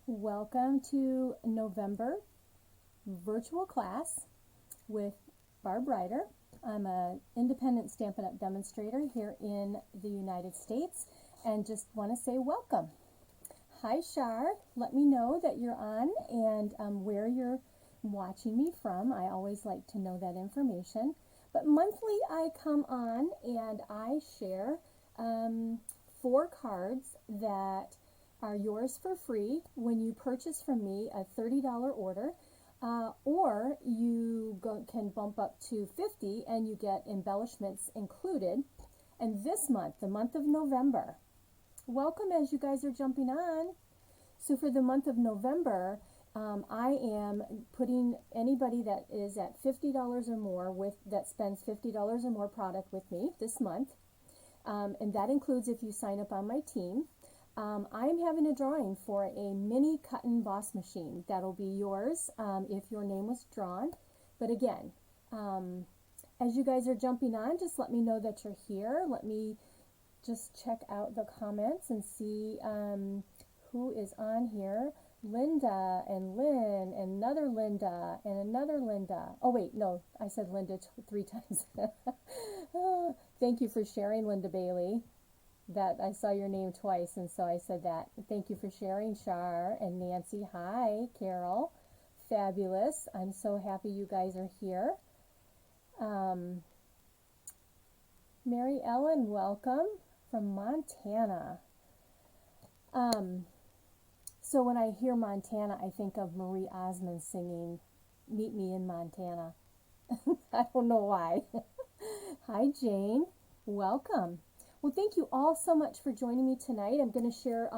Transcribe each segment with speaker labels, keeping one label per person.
Speaker 1: Welcome to November virtual class with Barb Ryder. I'm an independent Stampin' Up! Demonstrator here in the United States and just want to say welcome. Hi Shar, let me know that you're on and where you're watching me from. I always like to know that information. But monthly I come on and I share 4 cards that are yours for free when you purchase from me a $30 order, or you can bump up to $50 and you get embellishments included. And this month, the month of November, welcome as you guys are jumping on. So for the month of November, I am putting anybody that is at $50 or more that spends $50 or more product with me this month, and that includes if you sign up on my team. I am having a drawing for a Mini Cut Emboss Machine. That'll be yours if your name was drawn. But again, as you guys are jumping on, just let me know that you're here. Let me just check out the comments and see who is on here. Linda and Lynn and another Linda and another Linda. Oh wait, no, I said Linda 3 times. Oh, thank you for sharing, Linda Bailey. That I saw your name twice, and so I said that. Thank you for sharing, Char and Nancy. Hi, Carol. Fabulous. I'm so happy you guys are here. Mary Ellen, welcome from Montana. So when I hear Montana, I think of Marie Osmond singing "Meet Me in Montana." I don't know why. Hi, Jane. Welcome. Well, thank you all so much for joining me tonight. I'm going to share,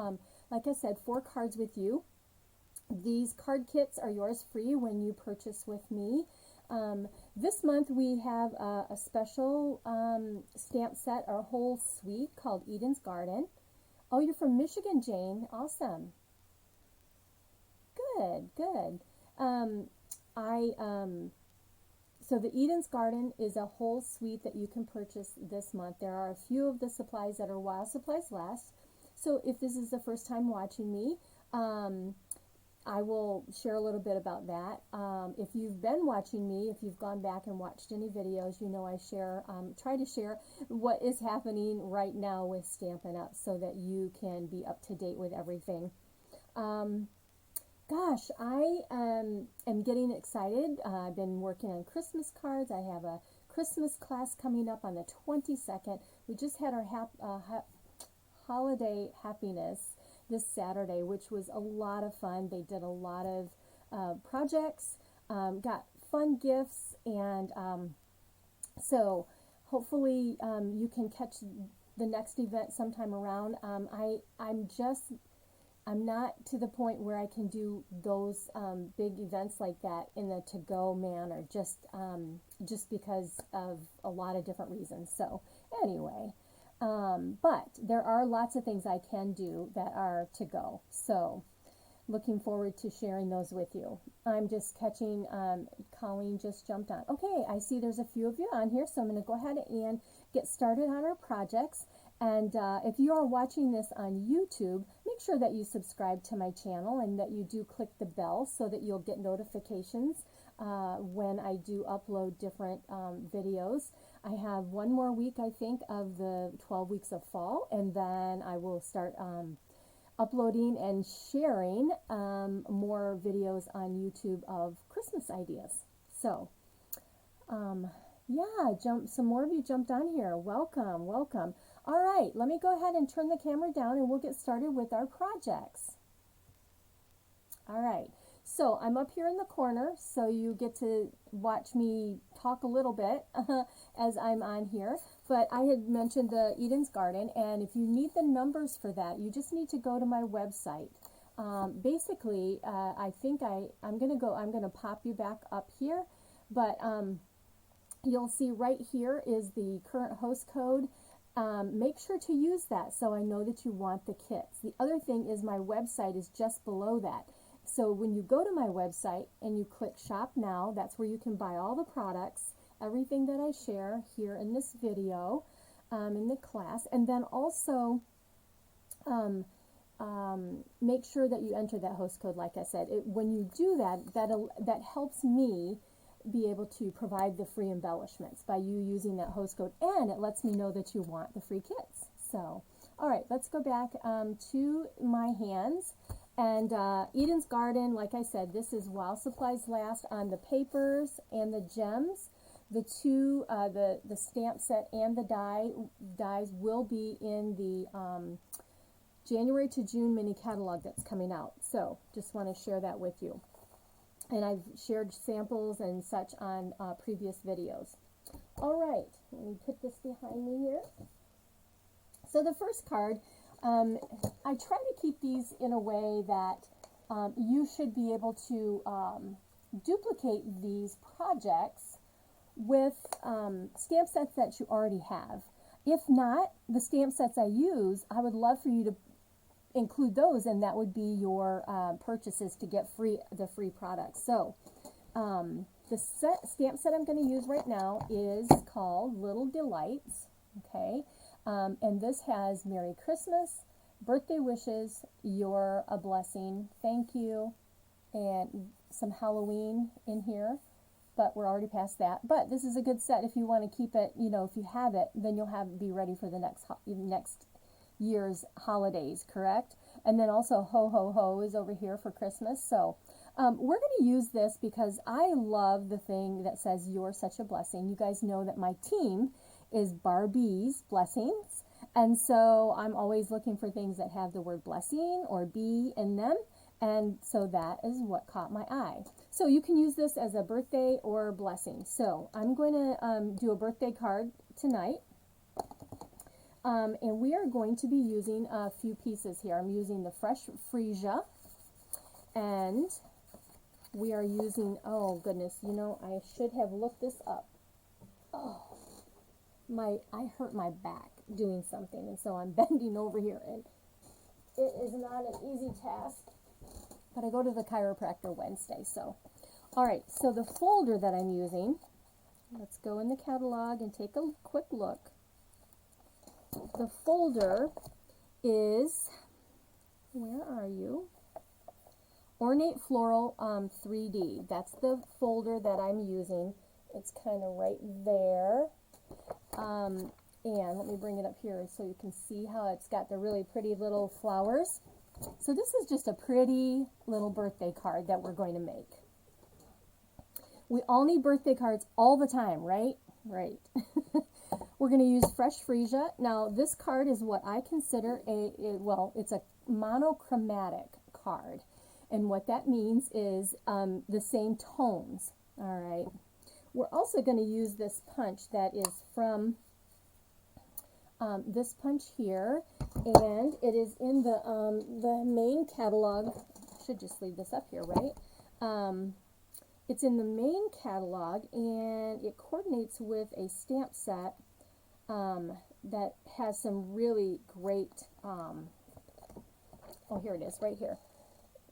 Speaker 1: like I said, 4 cards with you. These card kits are yours free when you purchase with me. This month we have a special stamp set, our whole suite called Eden's Garden. Oh, you're from Michigan, Jane. Awesome. Good, good. So the Eden's Garden is a whole suite that you can purchase this month. There are a few of the supplies that are while supplies last. So if this is the first time watching me, I will share a little bit about that. If you've been watching me, if you've gone back and watched any videos, you know I share, try to share what is happening right now with Stampin' Up! So that you can be up to date with everything. Gosh, I am getting excited. I've been working on Christmas cards. I have a Christmas class coming up on the 22nd. We just had our holiday happiness this Saturday, which was a lot of fun. They did a lot of projects, got fun gifts, and so hopefully you can catch the next event sometime around. I'm not to the point where I can do those big events like that in the to-go manner, just because of a lot of different reasons. So anyway, but there are lots of things I can do that are to-go. So looking forward to sharing those with you. I'm just catching, Colleen just jumped on. Okay, I see there's a few of you on here, so I'm going to go ahead and get started on our projects. And if you are watching this on YouTube, make sure that you subscribe to my channel and that you do click the bell so that you'll get notifications when I do upload different videos. I have one more week, I think, of the 12 weeks of fall, and then I will start uploading and sharing more videos on YouTube of Christmas ideas. So, yeah, some more of you jumped on here. Welcome, welcome. All right, let me go ahead and turn the camera down and we'll get started with our projects. All right, so I'm up here in the corner, so you get to watch me talk a little bit as I'm on here. But I had mentioned the Eden's Garden, and if you need the numbers for that, you just need to go to my website. Basically, I think I'm gonna pop you back up here, but you'll see right here is the current host code. Make sure to use that so I know that you want the kits. The other thing is my website is just below that. So when you go to my website and you click Shop Now, that's where you can buy all the products, everything that I share here in this video, in the class. And then also make sure that you enter that host code. Like I said, when you do that, that helps me be able to provide the free embellishments by you using that host code, and it lets me know that you want the free kits. So, all right, let's go back to my hands. And Eden's Garden, like I said, this is while supplies last on the papers and the gems. The two, the stamp set and the dies will be in the January to June mini catalog that's coming out. So just want to share that with you. And I've shared samples and such on previous videos. All right, let me put this behind me here. So the first card, I try to keep these in a way that you should be able to duplicate these projects with stamp sets that you already have. If not, the stamp sets I use, I would love for you to include those, and that would be your purchases to get the free products. So the stamp set I'm going to use right now is called Little Delights, okay? And this has Merry Christmas, birthday wishes, you're a blessing, thank you, and some Halloween in here. But we're already past that. But this is a good set if you want to keep it, you know, if you have it, then you'll be ready for the next year's holidays, correct? And then also Ho Ho Ho is over here for Christmas. So we're going to use this because I love the thing that says you're such a blessing. You guys know that my team is Barbie's Blessings. And so I'm always looking for things that have the word blessing or bee in them. And so that is what caught my eye. So you can use this as a birthday or blessing. So I'm going to do a birthday card tonight. And we are going to be using a few pieces here. I'm using the fresh freesia. And we are using, oh goodness, you know, I should have looked this up. Oh, I hurt my back doing something. And so I'm bending over here. And it is not an easy task. But I go to the chiropractor Wednesday, so. All right, so the folder that I'm using, let's go in the catalog and take a quick look. The folder is, where are you? Ornate Floral 3D. That's the folder that I'm using. It's kind of right there. And let me bring it up here so you can see how it's got the really pretty little flowers. So this is just a pretty little birthday card that we're going to make. We all need birthday cards all the time, right? Right. We're going to use fresh freesia. Now this card is what I consider it's a monochromatic card. And what that means is the same tones, all right? We're also going to use this punch that is from this punch here, and it is in the main catalog. I should just leave this up here, right? It's in the main catalog, and it coordinates with a stamp set that has some really great, oh, here it is, right here.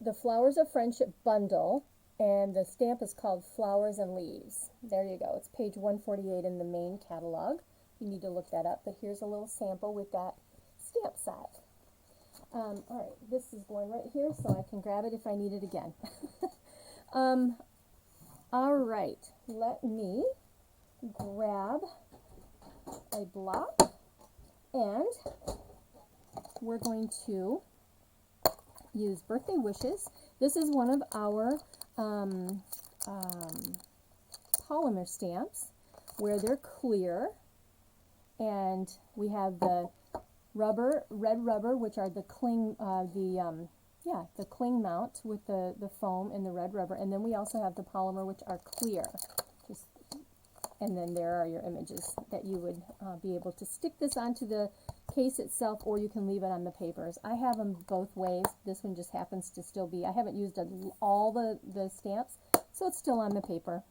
Speaker 1: The Flowers of Friendship bundle, and the stamp is called Flowers and Leaves. There you go. It's page 148 in the main catalog. You need to look that up, but here's a little sample with that stamp set. All right, this is going right here, so I can grab it if I need it again. All right, let me grab a block, and we're going to use Birthday Wishes. This is one of our polymer stamps where they're clear. And we have the red rubber, which are the cling, the cling mount with the foam and the red rubber. And then we also have the polymer, which are clear. And then there are your images that you would be able to stick this onto the case itself, or you can leave it on the papers. I have them both ways. This one just happens to still be, I haven't used all the stamps, so it's still on the paper.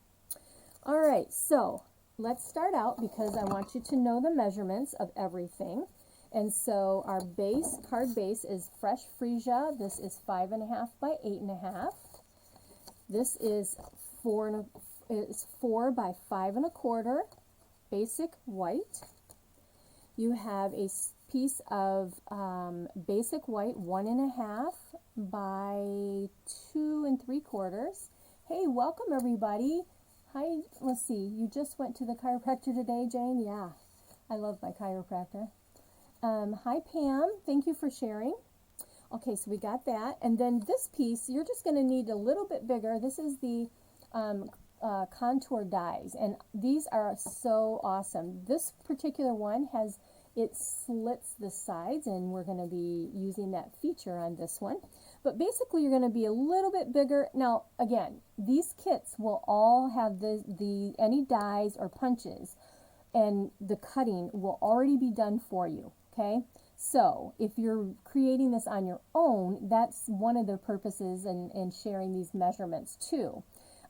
Speaker 1: All right, so let's start out because I want you to know the measurements of everything. And so our card base is fresh freesia. This is 5.5 by 8.5. This is 4 by 5 1/4 basic white. You have a piece of basic white 1.5 by 2 3/4. Hey, welcome everybody. Hi, let's see, you just went to the chiropractor today, Jane? Yeah, I love my chiropractor. Hi Pam, thank you for sharing. Okay, so we got that, and then this piece, you're just going to need a little bit bigger. This is the contour dies, and these are so awesome. This particular one it slits the sides, and we're going to be using that feature on this one. But basically, you're going to be a little bit bigger. Now, again, these kits will all have any dies or punches, and the cutting will already be done for you, okay? So if you're creating this on your own, that's one of the purposes in sharing these measurements too.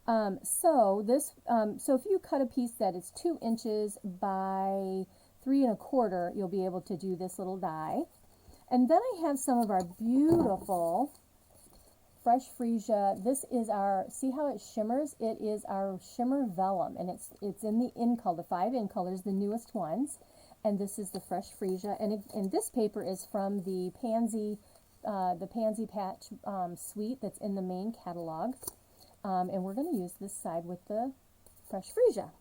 Speaker 1: So if you cut a piece that is 2 inches by 3 1/4, you'll be able to do this little die. And then I have some of our beautiful fresh freesia. This is see how it shimmers? It is our shimmer vellum, and it's in the in color, 5 in colors, the newest ones. And this is the fresh freesia, and this paper is from the Pansy Patch suite that's in the main catalog. And we're going to use this side with the fresh freesia.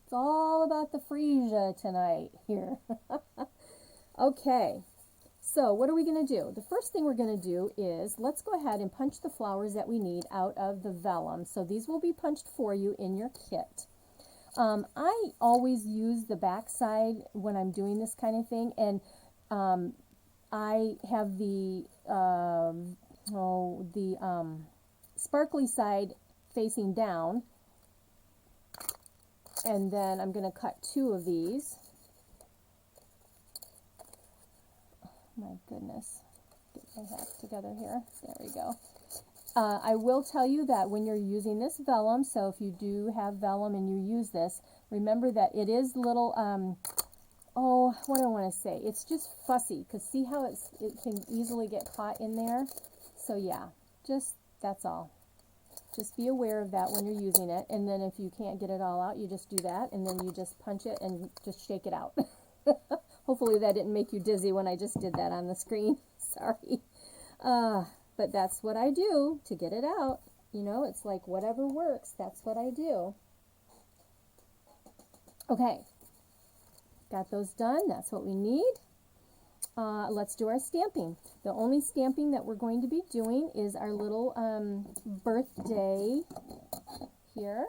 Speaker 1: It's all about the freesia tonight here. Okay, so what are we going to do? The first thing we're going to do is, let's go ahead and punch the flowers that we need out of the vellum. So these will be punched for you in your kit. I always use the back side when I'm doing this kind of thing, and I have the sparkly side facing down, and then I'm going to cut 2 of these. Oh, my goodness, get my half together here. There we go. I will tell you that when you're using this vellum, so if you do have vellum and you use this, remember that it is little, what do I want to say? It's just fussy, because see how it can easily get caught in there? So yeah, that's all. Just be aware of that when you're using it, and then if you can't get it all out, you just do that, and then you just punch it and just shake it out. Hopefully that didn't make you dizzy when I just did that on the screen. Sorry. But that's what I do to get it out. You know, it's like whatever works, that's what I do. Okay, got those done. That's what we need. Let's do our stamping. The only stamping that we're going to be doing is our little birthday here.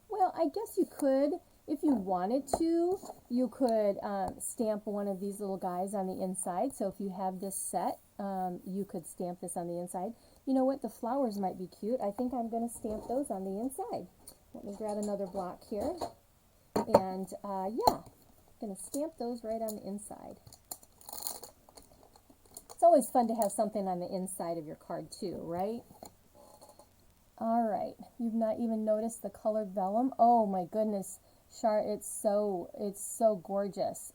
Speaker 1: Well, I guess you could, if you wanted to, you could stamp one of these little guys on the inside. So if you have this set, you could stamp this on the inside. You know what? The flowers might be cute. I think I'm going to stamp those on the inside. Let me grab another block here. And yeah, I'm going to stamp those right on the inside. It's always fun to have something on the inside of your card too, right? All right, you've not even noticed the colored vellum. Oh my goodness, Char, it's so gorgeous.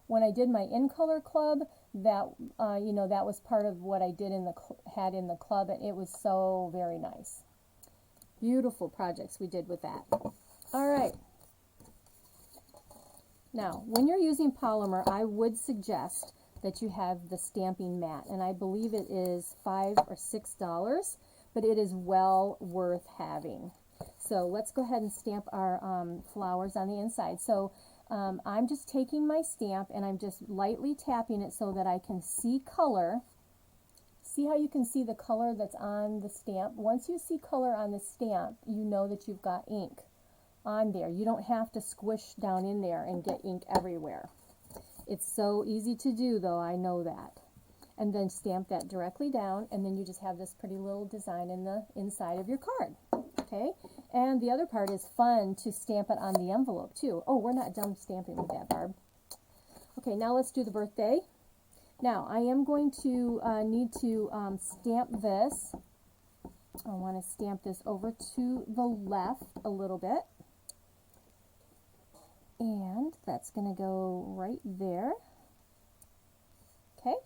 Speaker 1: When I did my in color club, that that was part of what I did in the club, and it was so very nice. Beautiful projects we did with that. All right. Now, when you're using polymer, I would suggest that you have the stamping mat, and I believe it is $5 or $6, but it is well worth having. So let's go ahead and stamp our flowers on the inside. So I'm just taking my stamp and I'm just lightly tapping it so that I can see color. See how you can see the color that's on the stamp? Once you see color on the stamp, you know that you've got ink on there. You don't have to squish down in there and get ink everywhere. It's so easy to do, though, I know that. And then stamp that directly down, and then you just have this pretty little design in the inside of your card. Okay? And the other part is fun to stamp it on the envelope, too. Oh, we're not done stamping with that, Barb. Okay, now let's do the birthday. Now, I am going to need to stamp this. I want to stamp this over to the left a little bit. And that's going to go right there. Okay.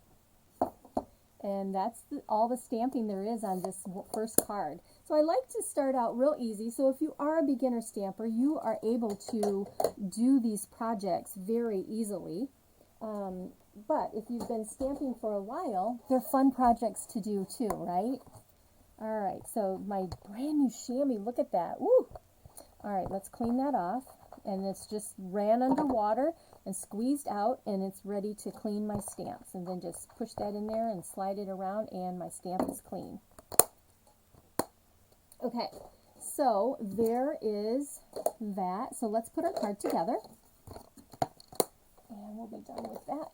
Speaker 1: And that's all the stamping there is on this first card. So I like to start out real easy. So if you are a beginner stamper, you are able to do these projects very easily. but if you've been stamping for a while, they're fun projects to do too, right? All right, so my brand new chamois, look at that. Woo! All right, let's clean that off. And it's just ran under water and squeezed out, and it's ready to clean my stamps. And then just push that in there and slide it around, and my stamp is clean. Okay, so there is that. So let's put our card together, and we'll be done with that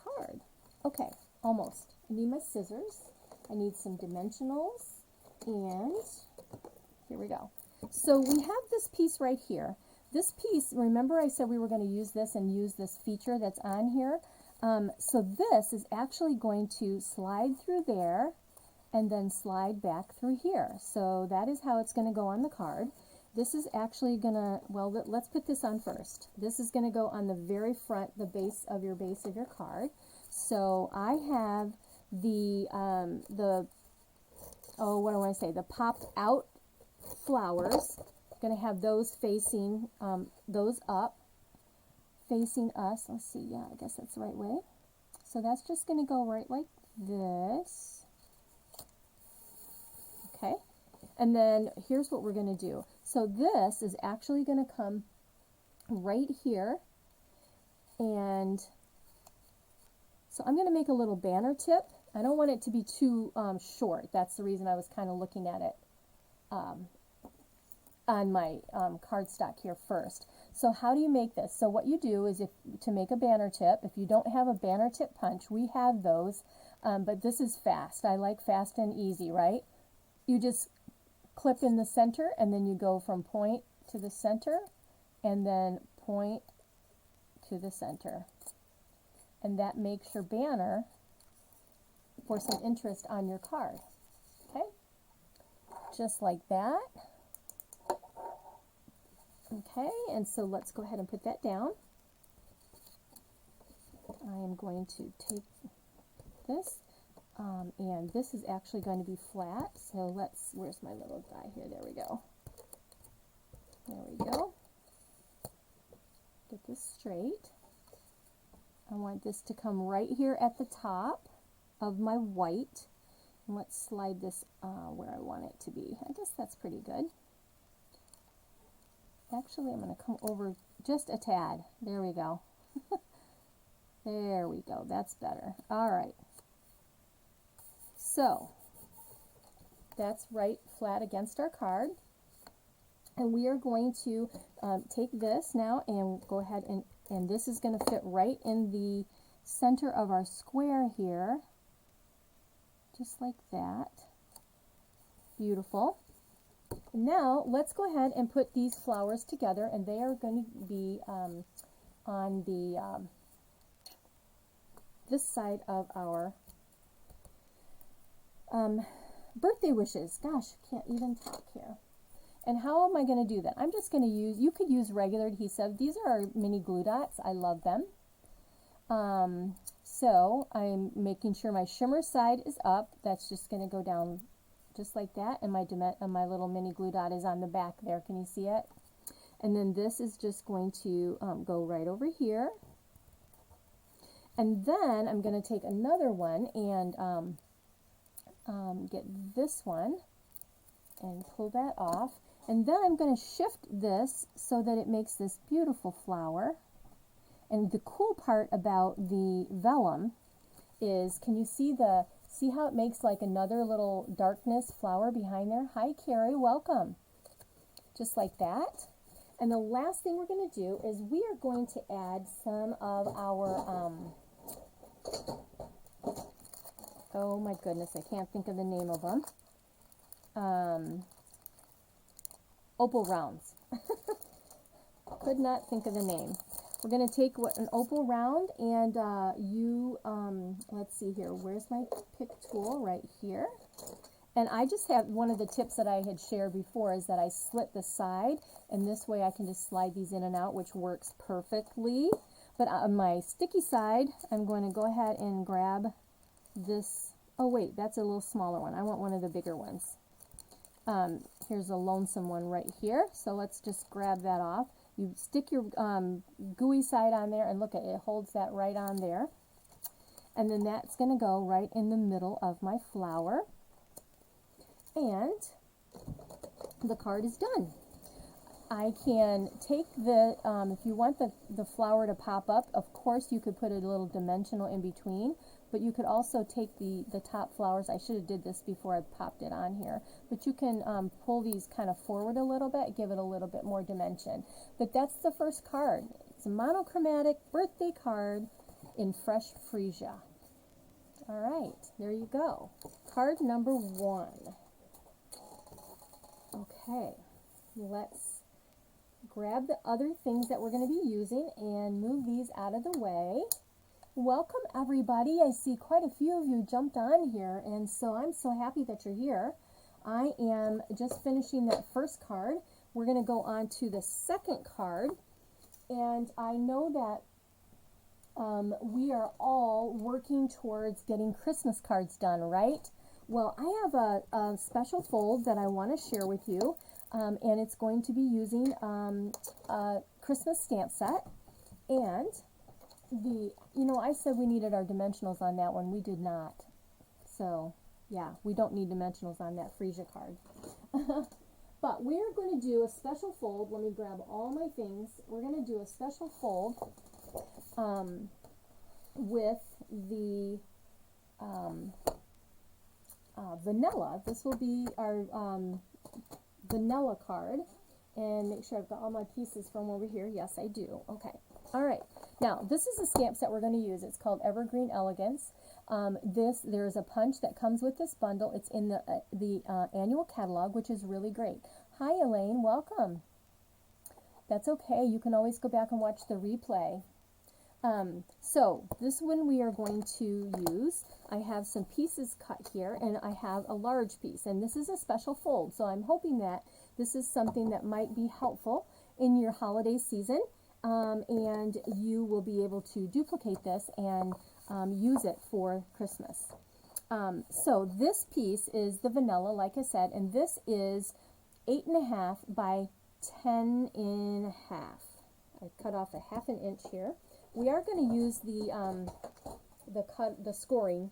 Speaker 1: card. Okay, almost. I need my scissors. I need some dimensionals, and here we go. So we have this piece right here. This piece, remember I said we were going to use this and use this feature that's on here? So this is actually going to slide through there and then slide back through here. So that is how it's going to go on the card. This is actually going to, well, let's put this on first. This is going to go on the very front, the base of your card. So I have the oh, what do I want to say, the popped out flowers. Going to have those facing, those up, facing us. Let's see, yeah, I guess that's the right way. So that's just going to go right like this. Okay, and then here's what we're going to do. So this is actually going to come right here, and so I'm going to make a little banner tip. I don't want it to be too short. That's the reason I was kind of looking at it on my cardstock here first. So how do you make this? So what you do is, to make a banner tip, if you don't have a banner tip punch, we have those, but this is fast. I like fast and easy, right? You just clip in the center, and then you go from point to the center, and then point to the center. And that makes your banner for some interest on your card. Okay? Just like that. Okay, and so let's go ahead and put that down. I am going to take this, and this is actually going to be flat. So where's my little die here? There we go. There we go. Get this straight. I want this to come right here at the top of my white. And let's slide this where I want it to be. I guess that's pretty good. Actually, I'm going to come over just a tad. There we go. There we go. That's better. All right. So that's right flat against our card. And we are going to take this now and go ahead and this is going to fit right in the center of our square here. Just like that. Beautiful. Now let's go ahead and put these flowers together, and they are going to be on the this side of our birthday wishes. Gosh, can't even talk here. And how am I going to do that? I'm just going to use, you could use regular adhesive. These are our mini glue dots. I love them. So I'm making sure my shimmer side is up. That's just going to go down just like that, and my little mini glue dot is on the back there. Can you see it? And then this is just going to go right over here. And then I'm going to take another one and get this one and pull that off. And then I'm going to shift this so that it makes this beautiful flower. And the cool part about the vellum is, can you see how it makes like another little darkness flower behind there? Hi, Carrie, welcome. Just like that. And the last thing we're going to do is we are going to add some of our, oh my goodness, I can't think of the name of them. Opal rounds. Could not think of the name. We're going to take an opal round, and let's see here, where's my pick tool? Right here. And I just have, one of the tips that I had shared before is that I slit the side, and this way I can just slide these in and out, which works perfectly. But on my sticky side, I'm going to go ahead and grab this. Oh wait, that's a little smaller one. I want one of the bigger ones. Here's a lonesome one right here. So let's just grab that off. You stick your gooey side on there, and look at it, it holds that right on there. And then that's going to go right in the middle of my flower. And the card is done. I can take the, if you want the flower to pop up, of course you could put a little dimensional in between, but you could also take the top flowers. I should have did this before I popped it on here, but you can pull these kind of forward a little bit, give it a little bit more dimension. But that's the first card. It's a monochromatic birthday card in fresh freesia. All right, there you go. Card number 1. Okay, let's grab the other things that we're going to be using and move these out of the way. Welcome everybody. I see quite a few of you jumped on here, and so I'm so happy that you're here. I am just finishing that first card. We're going to go on to the second card, and I know that we are all working towards getting Christmas cards done, right? Well, I have a special fold that I want to share with you, and it's going to be using a Christmas stamp set. And I said we needed our dimensionals on that one. We did not. So, yeah, we don't need dimensionals on that freesia card. But we're going to do a special fold. Let me grab all my things. We're going to do a special fold with the vanilla. This will be our vanilla card. And make sure I've got all my pieces from over here. Yes, I do. Okay. All right. Now, this is the stamp set we're going to use. It's called Evergreen Elegance. There's a punch that comes with this bundle. It's in the annual catalog, which is really great. Hi, Elaine. Welcome. That's okay. You can always go back and watch the replay. So this one we are going to use. I have some pieces cut here, and I have a large piece, and this is a special fold. So I'm hoping that this is something that might be helpful in your holiday season, and you will be able to duplicate this and use it for Christmas. So this piece is the vanilla, like I said, and this is 8.5 by 10.5. I cut off a 1/2 inch here. We are going to use the scoring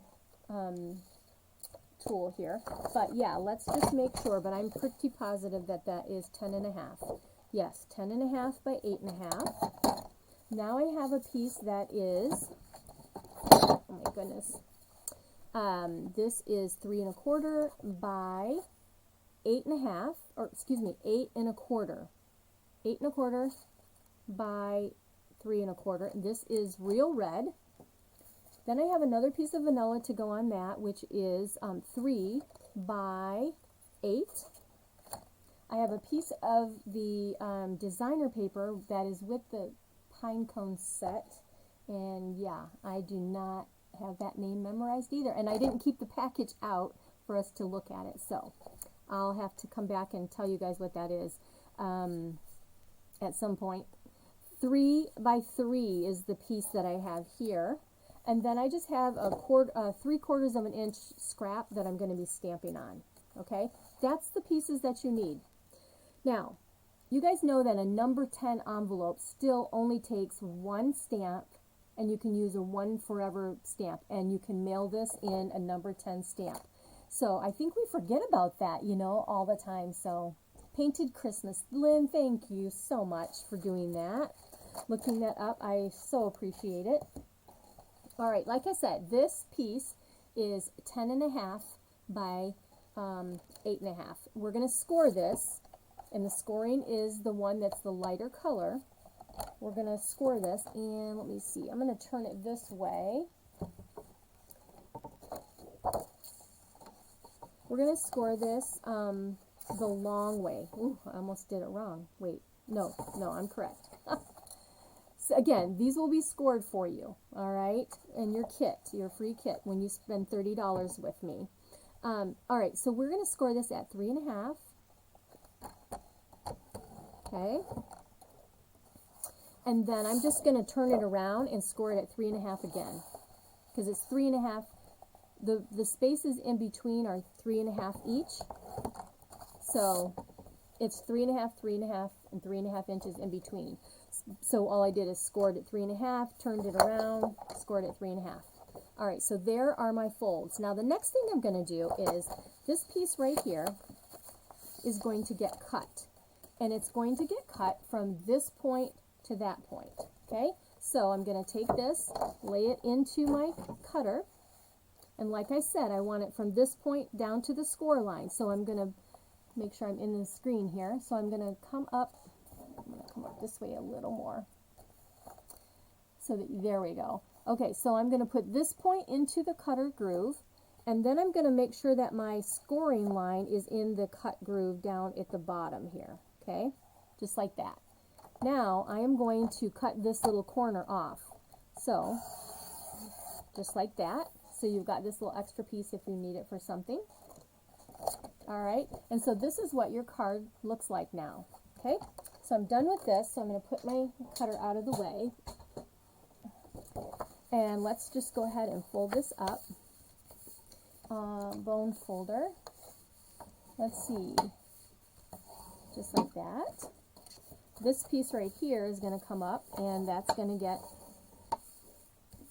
Speaker 1: tool here, but yeah, let's just make sure. But I'm pretty positive that that is 10.5. Yes, 10.5 by 8.5. Now I have a piece that is, oh my goodness, this is 3 1/4 by 8.5, or excuse me, 8 1/4. 8 1/4 by 3 1/4. This is real red. Then I have another piece of vanilla to go on that, which is 3 by 8. I have a piece of the designer paper that is with the pine cone set, and yeah, I do not have that name memorized either, and I didn't keep the package out for us to look at it, so I'll have to come back and tell you guys what that is at some point. 3 by 3 is the piece that I have here, and then I just have a 3/4 of an inch scrap that I'm going to be stamping on. Okay, that's the pieces that you need. Now, you guys know that a number 10 envelope still only takes 1 stamp, and you can use a 1 forever stamp, and you can mail this in a number 10 stamp. So I think we forget about that, all the time. So Painted Christmas. Lynn, thank you so much for doing that. Looking that up, I so appreciate it. All right, like I said, this piece is 10.5 by 8.5. We're going to score this, and the scoring is the one that's the lighter color. We're going to score this, and let me see. I'm going to turn it this way. We're going to score this the long way. Ooh, I almost did it wrong. Wait, no, I'm correct. So again, these will be scored for you, all right, in your kit, your free kit, when you spend $30 with me. All right, so we're going to score this at 3.5. Okay. And then I'm just going to turn it around and score it at 3.5 again, because it's 3.5. The spaces in between are 3.5 each. So it's 3.5, 3.5, and 3.5 inches in between. So all I did is scored at 3.5, turned it around, scored at 3.5. All right, so there are my folds. Now the next thing I'm going to do is this piece right here is going to get cut. And it's going to get cut from this point to that point, okay? So I'm going to take this, lay it into my cutter, and like I said, I want it from this point down to the score line. So I'm going to make sure I'm in the screen here. So I'm going to come up, I'm going to come up this way a little more. So that, there we go. Okay, so I'm going to put this point into the cutter groove, and then I'm going to make sure that my scoring line is in the cut groove down at the bottom here, okay? Just like that. Now, I am going to cut this little corner off. So, just like that. So you've got this little extra piece if you need it for something. All right, and so this is what your card looks like now, okay? So I'm done with this, so I'm going to put my cutter out of the way. And let's just go ahead and fold this up. Bone folder. Let's see. Just like that. This piece right here is going to come up, and that's going to get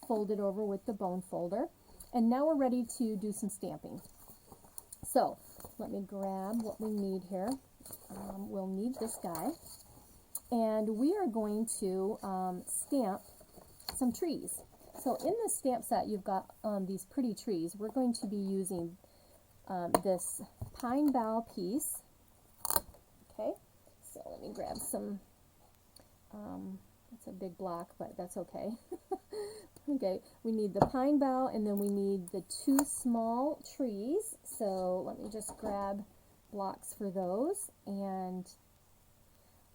Speaker 1: folded over with the bone folder. And now we're ready to do some stamping. So let me grab what we need here. We'll need this guy. And we are going to stamp some trees. So in the stamp set, you've got these pretty trees. We're going to be using this pine bough piece. Okay, so let me grab some, that's a big block, but that's okay. Okay, we need the pine bough, and then we need the two small trees. So let me just grab blocks for those. And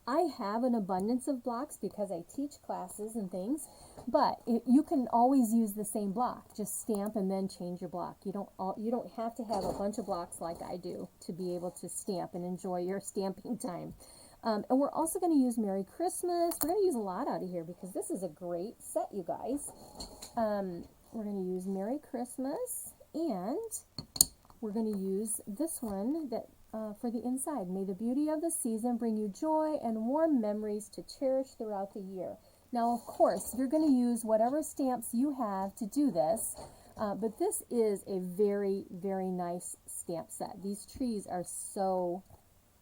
Speaker 1: I have an abundance of blocks because I teach classes and things, but you can always use the same block. Just stamp and then change your block. You don't have to have a bunch of blocks like I do to be able to stamp and enjoy your stamping time. And we're also going to use Merry Christmas. We're going to use a lot out of here because this is a great set, you guys. We're going to use Merry Christmas, and we're going to use this one that for the inside. May the beauty of the season bring you joy and warm memories to cherish throughout the year. Now, of course, you're going to use whatever stamps you have to do this, but this is a very, very nice stamp set. These trees are so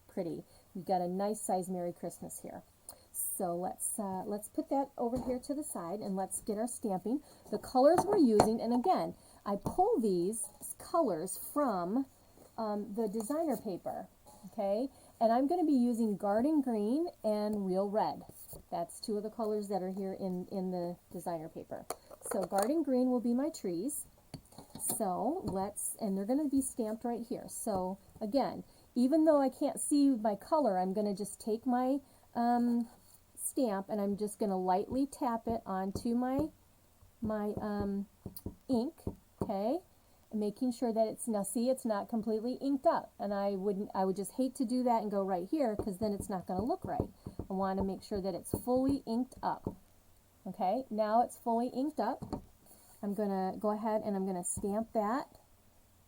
Speaker 1: pretty. We've got a nice size Merry Christmas here. So let's put that over here to the side, and let's get our stamping. The colors we're using, and again, I pull these colors from the designer paper, okay? And I'm going to be using Garden Green and Real Red. That's two of the colors that are here in the designer paper. So Garden Green will be my trees. So and they're going to be stamped right here. So again, even though I can't see my color, I'm going to just take my stamp, and I'm just going to lightly tap it onto my ink, okay? Making sure that it's not completely inked up, and I would just hate to do that and go right here, because then it's not going to look right. I want to make sure that it's fully inked up. Okay, now it's fully inked up. I'm going to go ahead and I'm going to stamp that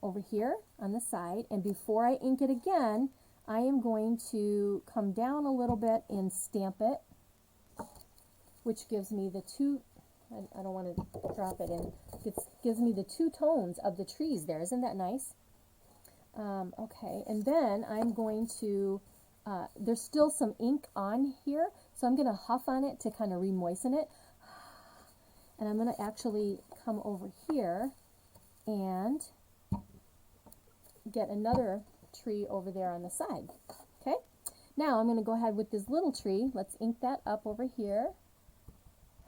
Speaker 1: over here on the side, and before I ink it again, I am going to come down a little bit and stamp it, which gives me the two, I don't want to drop it in, it gives me the two tones of the trees there. Isn't that nice? Okay, and then I'm going to, there's still some ink on here, so I'm going to huff on it to kind of re-moisten it. And I'm going to actually come over here and get another tree over there on the side. Okay, now I'm going to go ahead with this little tree. Let's ink that up over here.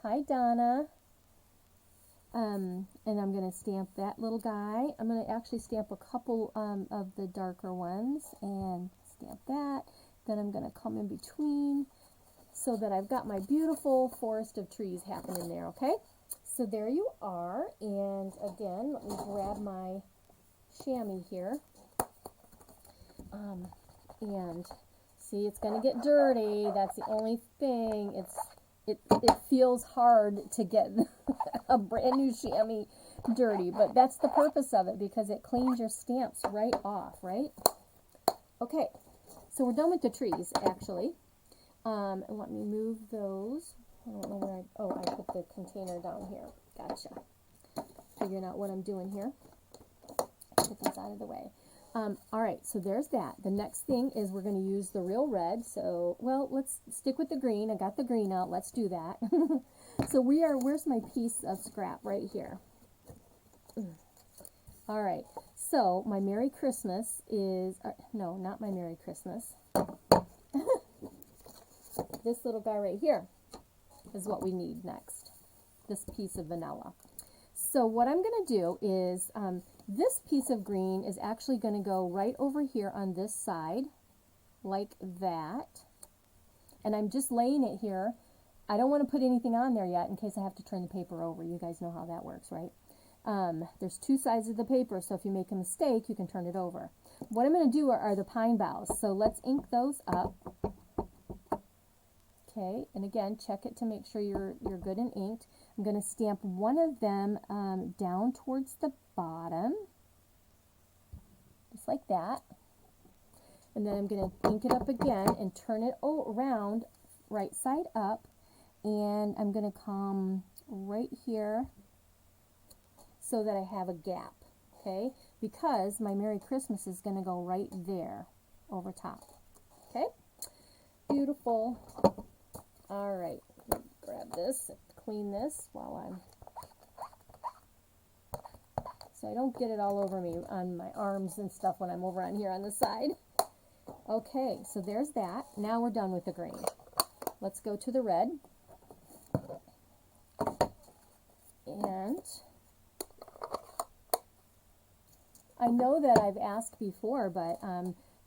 Speaker 1: Hi, Donna. And I'm going to stamp that little guy. I'm going to actually stamp a couple of the darker ones and stamp that. Then I'm going to come in between so that I've got my beautiful forest of trees happening there, okay? So there you are. And again, let me grab my chamois here. And see, it's going to get dirty. That's the only thing. It feels hard to get a brand new chamois dirty, but that's the purpose of it, because it cleans your stamps right off, right? Okay, so we're done with the trees, actually. And let me move those. I don't know where I put the container down here. Gotcha. figuring out what I'm doing here. Get these out of the way. All right, so there's that. The next thing is we're going to use the real red. So, well, let's stick with the green. I got the green out. Let's do that. So where's my piece of scrap? Right here. All right, so my Merry Christmas is, no, not my Merry Christmas. This little guy right here is what we need next. This piece of vanilla. So what I'm going to do is, this piece of green is actually going to go right over here on this side, like that. And I'm just laying it here. I don't want to put anything on there yet in case I have to turn the paper over. You guys know how that works, right? There's two sides of the paper, so if you make a mistake, you can turn it over. What I'm going to do are the pine boughs. So let's ink those up. Okay, and again, check it to make sure you're good and inked. I'm going to stamp one of them down towards the bottom, just like that. And then I'm going to ink it up again and turn it around right side up. And I'm going to come right here so that I have a gap, okay? Because my Merry Christmas is going to go right there over top, okay? Beautiful. All right, grab this, clean this while so I don't get it all over me on my arms and stuff when I'm over on here on the side. Okay, so there's that. Now we're done with the green. Let's go to the red. And I know that I've asked before, but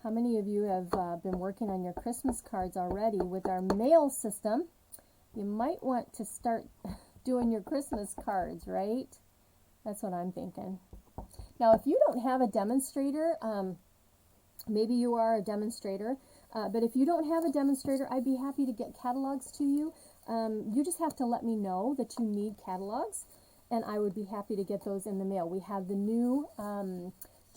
Speaker 1: how many of you have been working on your Christmas cards already with our mail system? You might want to start doing your Christmas cards, right? That's what I'm thinking. Now, if you don't have a demonstrator, maybe you are a demonstrator, but if you don't have a demonstrator, I'd be happy to get catalogs to you. You just have to let me know that you need catalogs, and I would be happy to get those in the mail. We have the new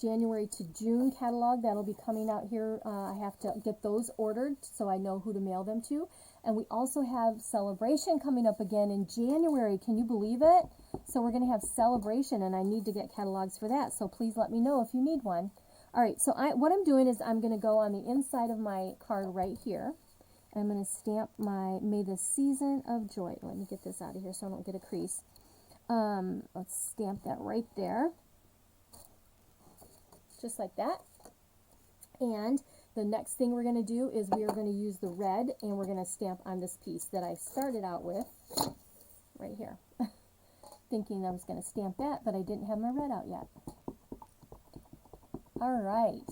Speaker 1: January to June catalog that'll be coming out here. I have to get those ordered so I know who to mail them to. And we also have Celebration coming up again in January. Can you believe it? So we're going to have Celebration, and I need to get catalogs for that. So please let me know if you need one. All right, so what I'm doing is I'm going to go on the inside of my card right here. I'm going to stamp my May the Season of Joy. Let me get this out of here so I don't get a crease. Let's stamp that right there. Just like that. And the next thing we're going to do is we are going to use the red, and we're going to stamp on this piece that I started out with right here. Thinking I was going to stamp that, but I didn't have my red out yet. All right.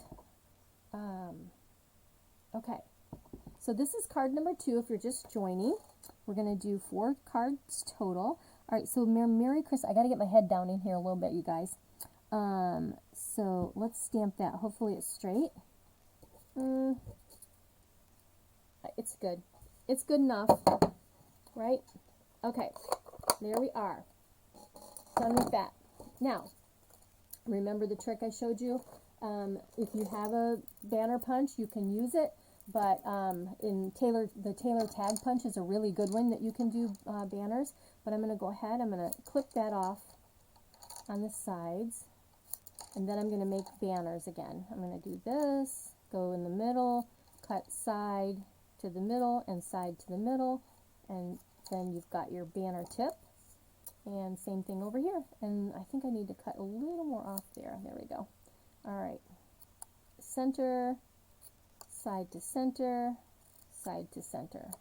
Speaker 1: Okay. So this is card number 2 if you're just joining. We're going to do 4 cards total. All right, so Merry Christmas. I got to get my head down in here a little bit, you guys. So let's stamp that. Hopefully it's straight. It's good. It's good enough, right? Okay, there we are. Done with that. Now, remember the trick I showed you? If you have a banner punch, you can use it, but the Taylor tag punch is a really good one that you can do banners. But I'm going to go ahead, I'm going to clip that off on the sides, and then I'm going to make banners again. I'm going to do this, go in the middle, cut side to the middle and side to the middle, and then you've got your banner tip. And same thing over here. And I think I need to cut a little more off there. There we go. All right. Center, side to center, side to center.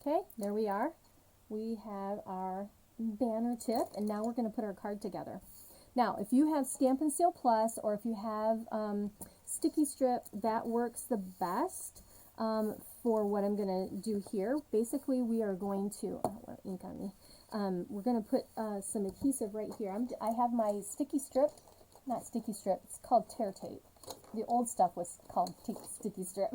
Speaker 1: Okay, there we are. We have our banner tip, and now we're going to put our card together. Now, if you have Stamp and Seal Plus, or if you have sticky strip, that works the best for what I'm going to do here. Basically, we are going to, ink on me. We're going to put some adhesive right here. I have my sticky strip, not sticky strip, it's called tear tape. The old stuff was called sticky strip.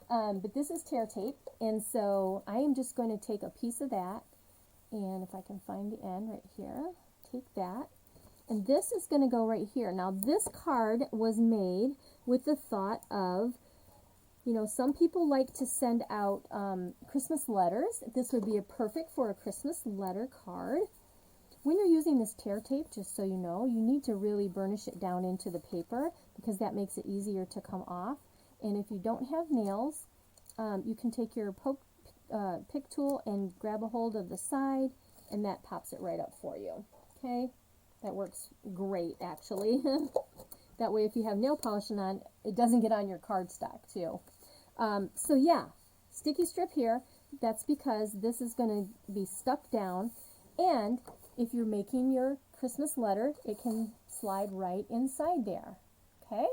Speaker 1: But this is tear tape, and so I am just going to take a piece of that, and if I can find the end right here, take that, and this is going to go right here. Now this card was made with the thought of, you know, some people like to send out Christmas letters. This would be perfect for a Christmas letter card. When you're using this tear tape, just so you know, you need to really burnish it down into the paper because that makes it easier to come off. And if you don't have nails, you can take your pick tool and grab a hold of the side, and that pops it right up for you. Okay, that works great actually. That way if you have nail polishing on, it doesn't get on your cardstock too. So yeah, sticky strip here, that's because this is going to be stuck down, and if you're making your Christmas letter, it can slide right inside there. Okay?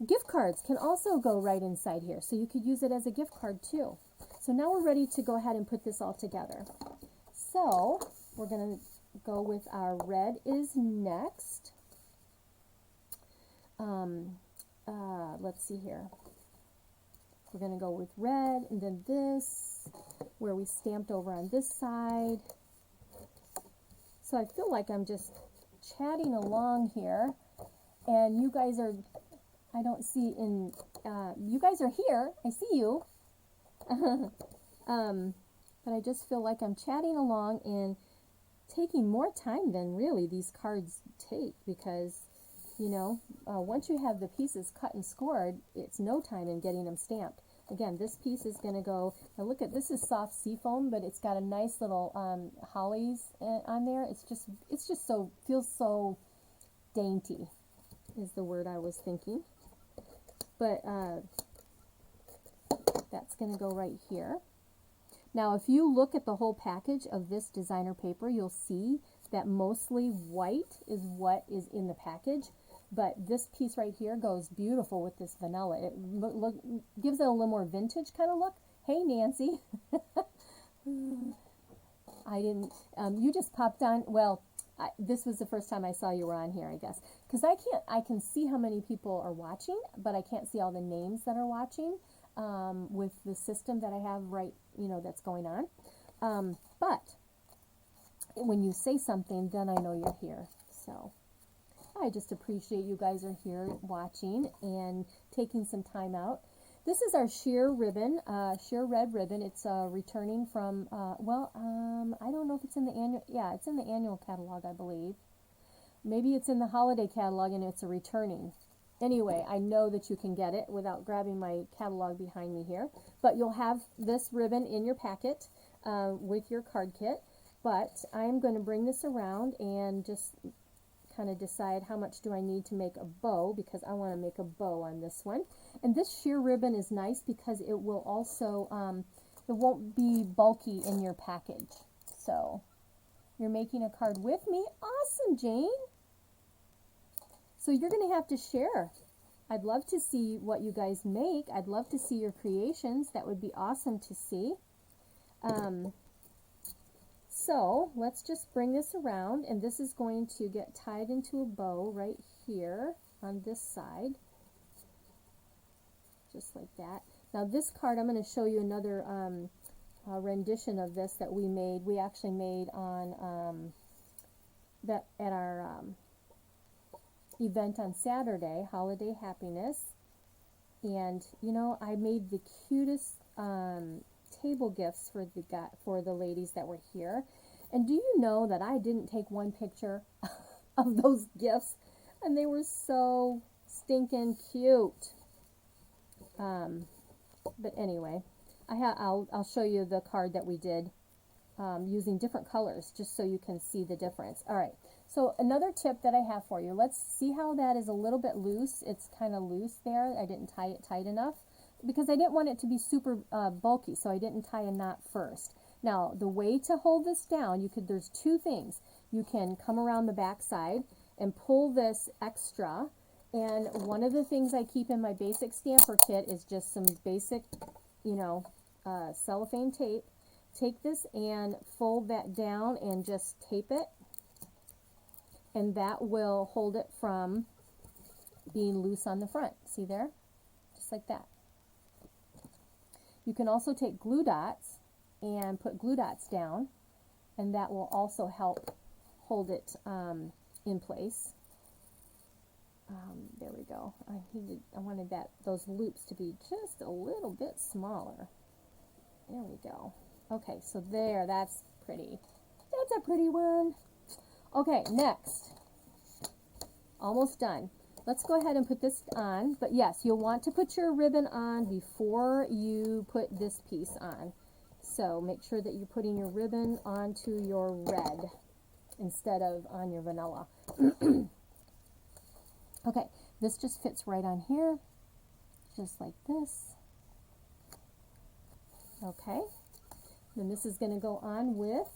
Speaker 1: Gift cards can also go right inside here, so you could use it as a gift card too. So now we're ready to go ahead and put this all together. So we're going to go with our red is next. Let's see here. We're going to go with red, and then this, where we stamped over on this side. So I feel like I'm just chatting along here, and you guys are, I don't see in, you guys are here, I see you, but I just feel like I'm chatting along and taking more time than really these cards take, because, you know, once you have the pieces cut and scored, it's no time in getting them stamped. Again, this piece is going to go, now look at, this is soft seafoam, but it's got a nice little hollies on there. It's just so, feels so dainty is the word I was thinking. But that's going to go right here. Now, if you look at the whole package of this designer paper, you'll see that mostly white is what is in the package. But this piece right here goes beautiful with this vanilla. It gives it a little more vintage kind of look. Hey, Nancy. I didn't, you just popped on. Well, this was the first time I saw you were on here, I guess. Because I can see how many people are watching, but I can't see all the names that are watching with the system that I have right, you know, that's going on. But when you say something, then I know you're here. So I just appreciate you guys are here watching and taking some time out. This is our sheer ribbon, sheer red ribbon. It's returning from, I don't know if it's in the annual, yeah, it's in the annual catalog, I believe. Maybe it's in the holiday catalog and it's a returning. Anyway, I know that you can get it without grabbing my catalog behind me here. But you'll have this ribbon in your packet with your card kit. But I'm going to bring this around and just kind of decide how much do I need to make a bow, because I want to make a bow on this one. And this sheer ribbon is nice because it will also, it won't be bulky in your package. So you're making a card with me. Awesome, Jane. So you're going to have to share. I'd love to see what you guys make. I'd love to see your creations. That would be awesome to see. So let's just bring this around, and this is going to get tied into a bow right here on this side, just like that. Now this card, I'm going to show you another rendition of this that we made. We actually made on that at our event on Saturday, Holiday Happiness, and you know, I made the cutest table gifts for the ladies that were here. And do you know that I didn't take one picture of those gifts, and they were so stinking cute. But anyway, I'll show you the card that we did using different colors just so you can see the difference. All right, so another tip that I have for you, let's see how that is a little bit loose. It's kind of loose there. I didn't tie it tight enough, because I didn't want it to be super bulky, so I didn't tie a knot first. Now, the way to hold this down, there's two things. You can come around the back side and pull this extra, and one of the things I keep in my basic stamper kit is just some basic, you know, cellophane tape. Take this and fold that down and just tape it, and that will hold it from being loose on the front. See there? Just like that. You can also take glue dots and put glue dots down, and that will also help hold it in place. There we go. I wanted those loops to be just a little bit smaller. There we go. Okay, so there, that's pretty. That's a pretty one. Okay, next. Almost done. Let's go ahead and put this on. But yes, you'll want to put your ribbon on before you put this piece on. So make sure that you're putting your ribbon onto your red instead of on your vanilla. Okay, this just fits right on here, just like this. Okay, then this is going to go on with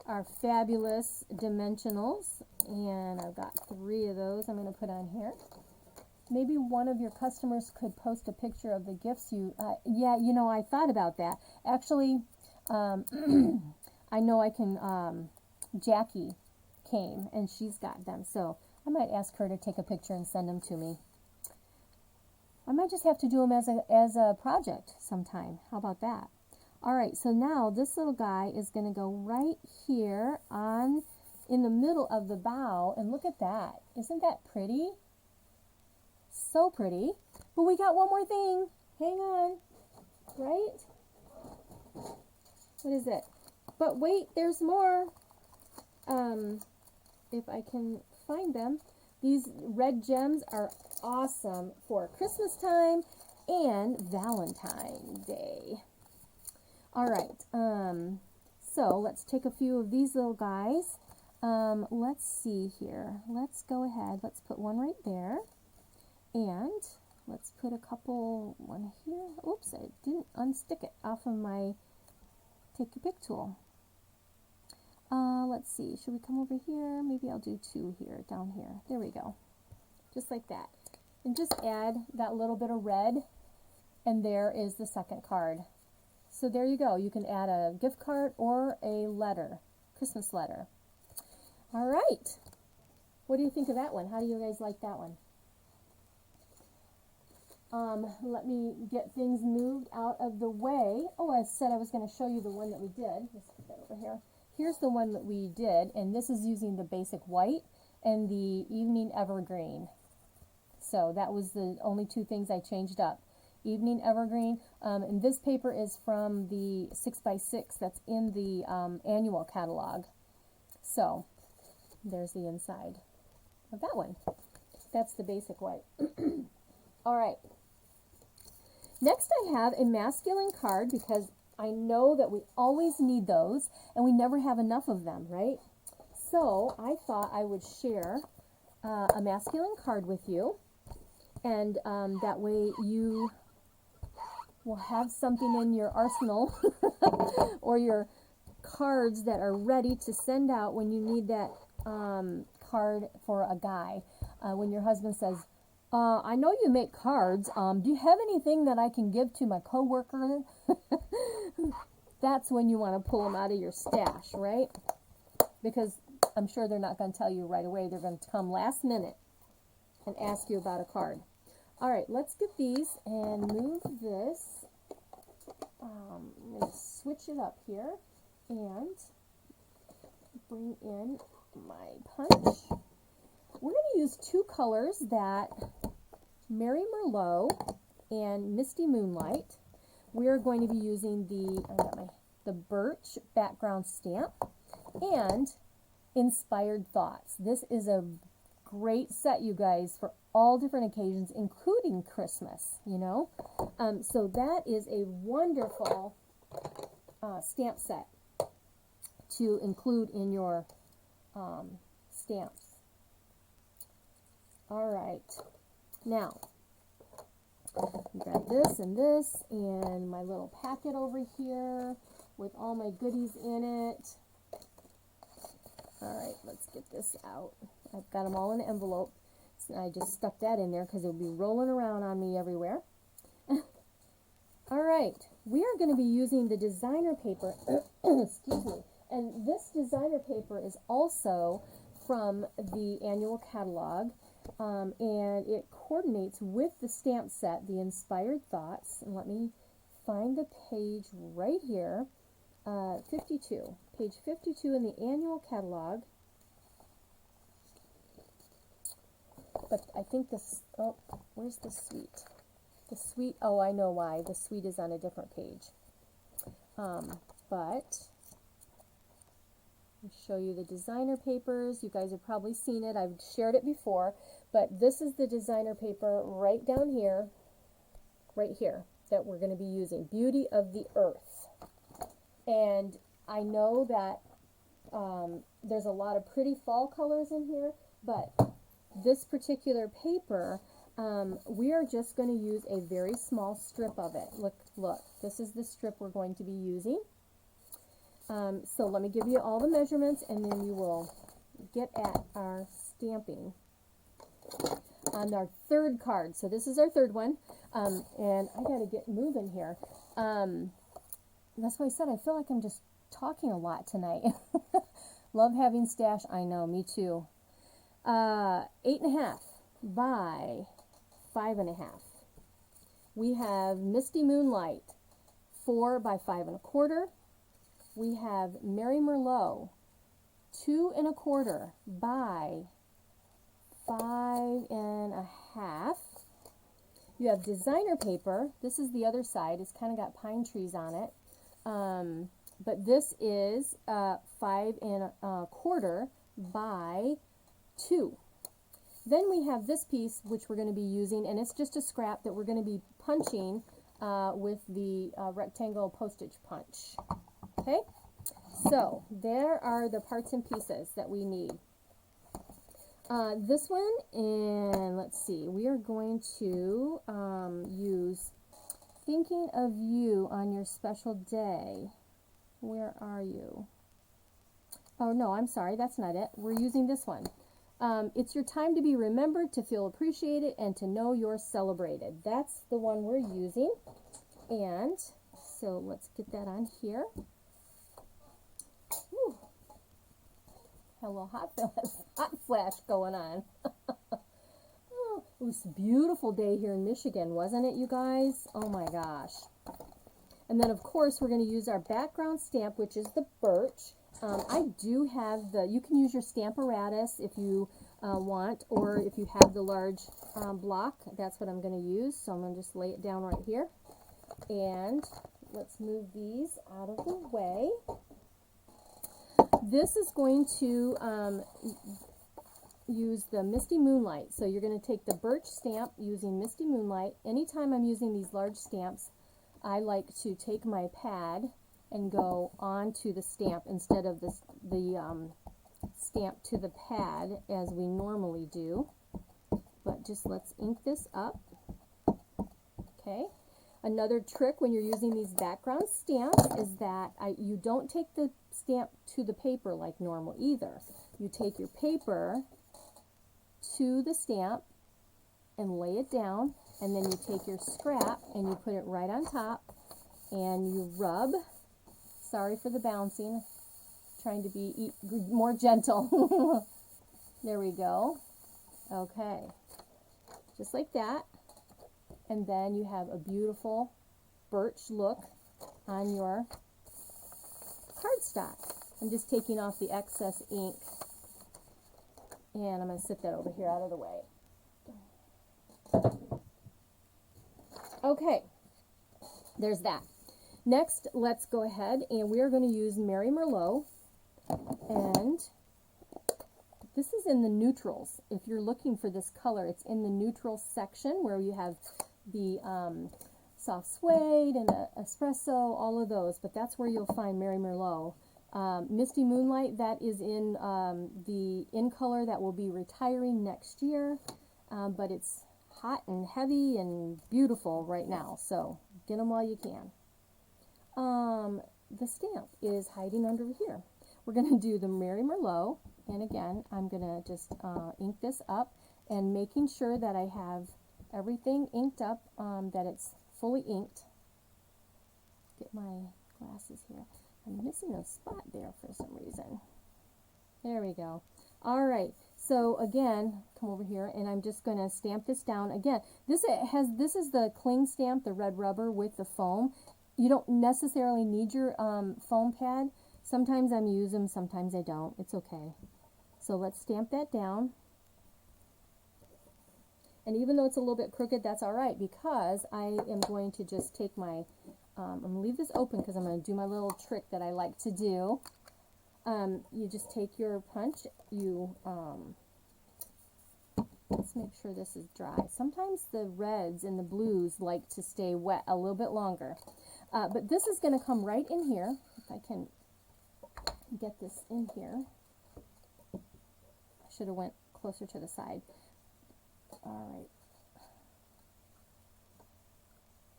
Speaker 1: our fabulous dimensionals, and I've got 3 of those I'm going to put on here. Maybe one of your customers could post a picture of the gifts you, yeah, you know, I thought about that. Actually, I know I can, Jackie came and she's got them, so I might ask her to take a picture and send them to me. I might just have to do them as a project sometime. How about that? All right, so now this little guy is going to go right here on in the middle of the bow, and look at that. Isn't that pretty? So pretty. But we got one more thing. Hang on. Right? What is it? But wait, there's more. If I can find them. These red gems are awesome for Christmas time and Valentine's Day. All right, so let's take a few of these little guys. Let's see here. Let's go ahead. Let's put one right there. And let's put a couple, one here. Oops, I didn't unstick it off of my Take a Pick tool. Let's see. Should we come over here? Maybe I'll do 2 here, down here. There we go. Just like that. And just add that little bit of red. And there is the second card. So there you go. You can add a gift card or a letter, Christmas letter. All right. What do you think of that one? How do you guys like that one? Let me get things moved out of the way. Oh, I said I was going to show you the one that we did. Let's put that over here. Here's the one that we did, and this is using the basic white and the evening evergreen. So that was the only 2 things I changed up. Evening evergreen, and this paper is from the 6x6 that's in the annual catalog. So there's the inside of that one. That's the basic white. All right. Next I have a masculine card, because I know that we always need those and we never have enough of them, right? So I thought I would share a masculine card with you, and that way you will have something in your arsenal or your cards that are ready to send out when you need that card for a guy. When your husband says, I know you make cards. Do you have anything that I can give to my coworker? That's when you want to pull them out of your stash, right? Because I'm sure they're not going to tell you right away. They're going to come last minute and ask you about a card. All right, let's get these and move this. I'm going to switch it up here and bring in my punch. We're going to use 2 colors that Mary Merlot and Misty Moonlight. We are going to be using the birch background stamp and Inspired Thoughts. This is a great set, you guys, for all different occasions, including Christmas, you know. So that is a wonderful stamp set to include in your stamps. All right, now grab this and my little packet over here with all my goodies in it. All right, let's get this out. I've got them all in an envelope. So I just stuck that in there because it would be rolling around on me everywhere. All right, we are going to be using the designer paper, excuse me, and this designer paper is also from the annual catalog, and it coordinates with the stamp set, the Inspired Thoughts. And let me find the page right here, 52, page 52 in the annual catalog. But I think this, oh, where's the suite? The suite, oh, I know why. The suite is on a different page. But show you the designer papers. You guys have probably seen it. I've shared it before, but this is the designer paper right down here, right here, that we're going to be using. Beauty of the Earth. And I know that there's a lot of pretty fall colors in here, but this particular paper, we are just going to use a very small strip of it. Look, this is the strip we're going to be using. So let me give you all the measurements, and then we will get at our stamping on our third card. So this is our third one, and I got to get moving here. That's why I said I feel like I'm just talking a lot tonight. Love having stash. I know, me too. 8.5 by 5.5. We have Misty Moonlight, 4 by 5.25. We have Mary Merlot, 2.25 by 5.5. You have designer paper. This is the other side. It's kind of got pine trees on it. But this is 5.25 by 2. Then we have this piece, which we're going to be using, and it's just a scrap that we're going to be punching with the rectangle postage punch. Okay, so there are the parts and pieces that we need. This one, and let's see, we are going to use Thinking of You on Your Special Day. Where are you? Oh no, I'm sorry, that's not it. We're using this one. It's your time to be remembered, to feel appreciated, and to know you're celebrated. That's the one we're using. And so let's get that on here. Whew. Had a little hot flash going on. Oh, it was a beautiful day here in Michigan, wasn't it, you guys? Oh my gosh. And then, of course, we're going to use our background stamp, which is the birch. I do have you can use your Stamparatus if you want, or if you have the large block, that's what I'm going to use. So I'm going to just lay it down right here. And let's move these out of the way. This is going to use the Misty Moonlight. So you're going to take the birch stamp using Misty Moonlight. Anytime I'm using these large stamps, I like to take my pad and go onto the stamp instead of the stamp to the pad as we normally do. But just let's ink this up. Okay. Another trick when you're using these background stamps is that you don't take the stamp to the paper like normal either. You take your paper to the stamp and lay it down, and then you take your scrap and you put it right on top and you rub. Sorry for the bouncing, trying to be more gentle. There we go. Okay, just like that. And then you have a beautiful birch look on your cardstock. I'm just taking off the excess ink, and I'm going to sit that over here out of the way. Okay, there's that. Next, let's go ahead and we are going to use Mary Merlot, and this is in the neutrals. If you're looking for this color, it's in the neutrals section where you have the soft suede and espresso, all of those, but that's where you'll find Mary Merlot. Misty Moonlight, that is in the in color that will be retiring next year, but it's hot and heavy and beautiful right now, so get them while you can. The stamp is hiding under here. We're going to do the Mary Merlot, and again, I'm going to just ink this up and making sure that I have everything inked up, that it's fully inked. Get my glasses here. I'm missing a spot there for some reason. There we go. All right. So again, come over here, and I'm just going to stamp this down. Again, this is the cling stamp, the red rubber with the foam. You don't necessarily need your foam pad. Sometimes I'm use them, sometimes I don't. It's okay. So let's stamp that down. And even though it's a little bit crooked, that's all right, because I am going to just take my, I'm going to leave this open because I'm going to do my little trick that I like to do. You just take your punch, you, let's make sure this is dry. Sometimes the reds and the blues like to stay wet a little bit longer. But this is going to come right in here. If I can get this in here. I should have went closer to the side. All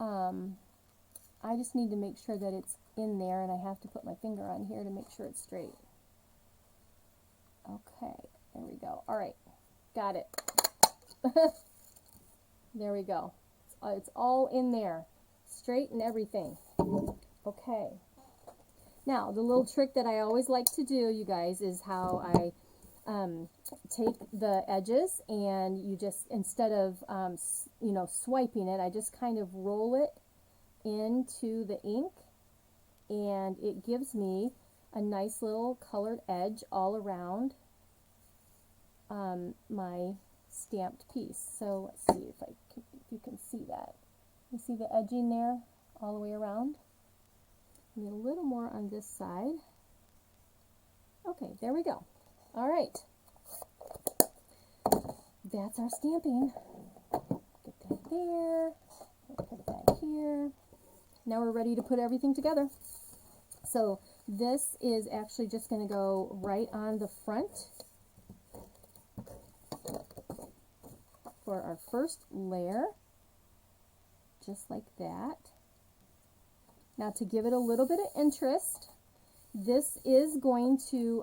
Speaker 1: right. I just need to make sure that it's in there, and I have to put my finger on here to make sure it's straight. Okay, there we go. All right, got it. There we go. It's all in there, straight and everything. Okay. Now, the little trick that I always like to do, you guys, is how I take the edges, and you just, instead of, you know, swiping it, I just kind of roll it into the ink, and it gives me a nice little colored edge all around my stamped piece. So let's see if you can see that. You see the edging there all the way around? I need a little more on this side. Okay, there we go. All right. That's our stamping. Get that there. Put that here. Now we're ready to put everything together. So this is actually just going to go right on the front for our first layer, just like that. Now, to give it a little bit of interest, this is going to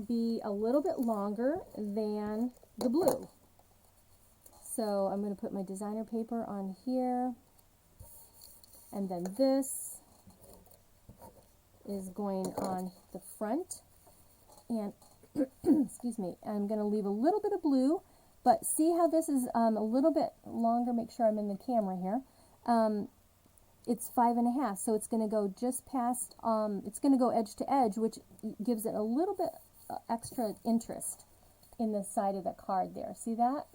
Speaker 1: be a little bit longer than the blue. So I'm going to put my designer paper on here, and then this is going on the front, and excuse me, I'm going to leave a little bit of blue, but see how this is a little bit longer. Make sure I'm in the camera here. It's 5.5, so it's going to go just past, it's going to go edge to edge, which gives it a little bit extra interest in the side of the card there. See that?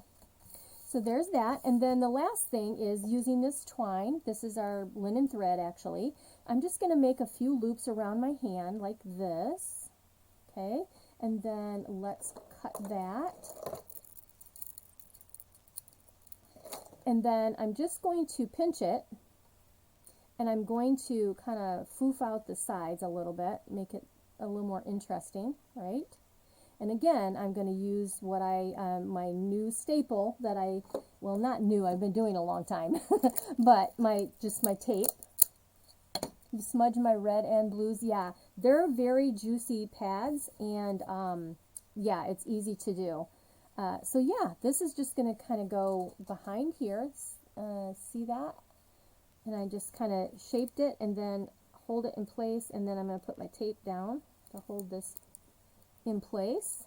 Speaker 1: So there's that. And then the last thing is using this twine. This is our linen thread, actually. I'm just going to make a few loops around my hand like this. Okay, and then let's cut that. And then I'm just going to pinch it, and I'm going to kind of foof out the sides a little bit, make it a little more interesting, right? And again, I'm going to use what my new staple that well, not new, I've been doing a long time, but just my tape. You smudge my red and blues. Yeah, they're very juicy pads, and yeah, it's easy to do. So yeah, this is just going to kind of go behind here. See that? And I just kind of shaped it and then hold it in place, and then I'm going to put my tape down to hold this in place.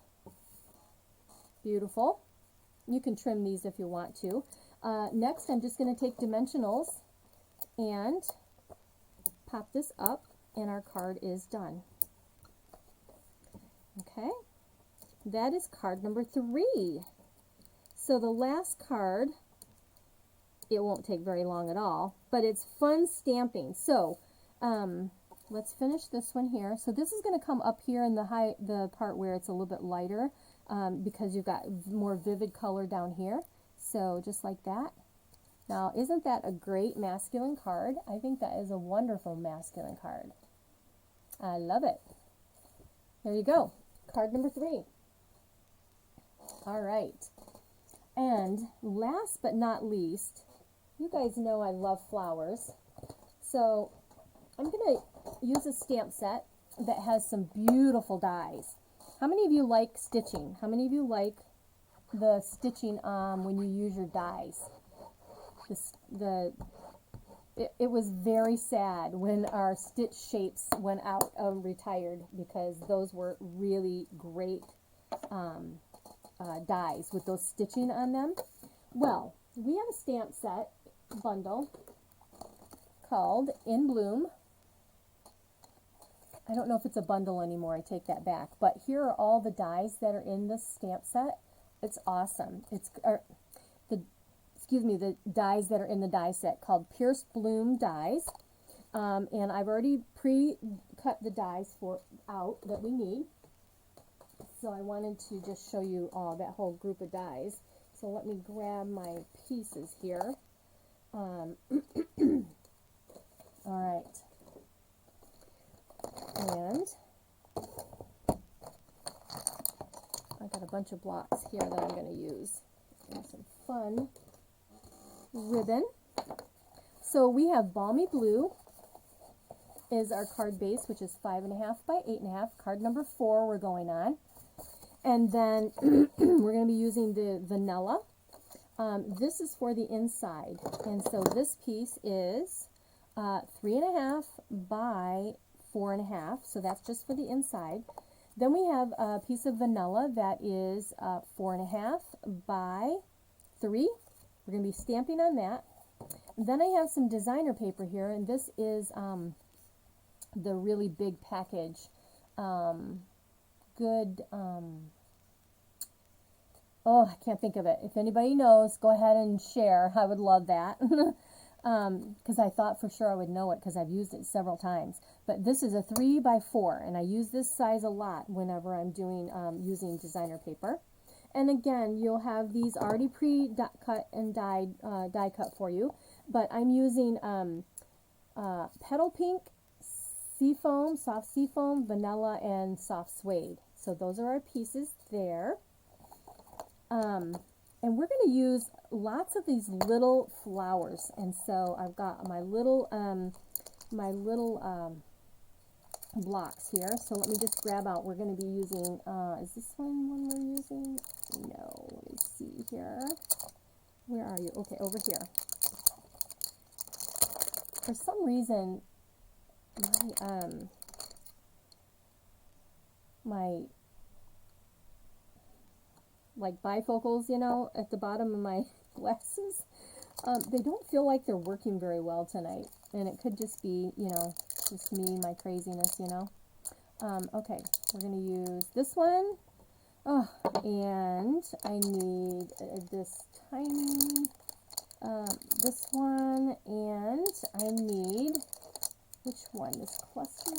Speaker 1: Beautiful. You can trim these if you want to. Next, I'm just going to take dimensionals and pop this up, and our card is done. Okay, that is card number 3. So the last card, it won't take very long at all, but it's fun stamping. So let's finish this one here. So this is going to come up here in the part where it's a little bit lighter, because you've got more vivid color down here. So just like that. Now, isn't that a great masculine card? I think that is a wonderful masculine card. I love it. There you go. Card number 3. All right. And last but not least, you guys know I love flowers. So I'm going to use a stamp set that has some beautiful dies. How many of you like stitching? How many of you like the stitching when you use your dies? It was very sad when our stitch shapes went out retired, because those were really great dies with those stitching on them. Well, we have a stamp set bundle called In Bloom. I don't know if it's a bundle anymore, I take that back, but here are all the dies that are in this stamp set. It's awesome. It's the dies that are in the die set, called Pierced Bloom dies. And I've already pre-cut the dies out that we need. So I wanted to just show you that whole group of dies. So let me grab my pieces here. All right. And I got a bunch of blocks here that I'm going to use. And some fun ribbon. So we have Balmy Blue is our card base, which is 5.5 by 8.5. Card number 4 we're going on. And then we're going to be using the vanilla. This is for the inside. And so this piece is 3.5 by 4.5. So that's just for the inside. Then we have a piece of vanilla that is 4.5 by 3. We're going to be stamping on that. Then I have some designer paper here, and this is the really big package. Oh, I can't think of it. If anybody knows, go ahead and share. I would love that. Because I thought for sure I would know it because I've used it several times. But this is a 3 by 4, and I use this size a lot whenever I'm doing using designer paper. And again, you'll have these already pre-cut and die cut for you. But I'm using petal pink, seafoam, soft seafoam, vanilla, and soft suede. So those are our pieces there. And we're going to use lots of these little flowers. And so I've got my little blocks here. So let me just grab out. We're going to be using, is this one we're using? No, let me see here. Where are you? Okay, over here. For some reason, my like bifocals, you know, at the bottom of my glasses, they don't feel like they're working very well tonight. And it could just be, you know, just me, my craziness, you know. Okay, we're going to use this one. Oh, and I need this tiny, this one, and I need, which one? This cluster,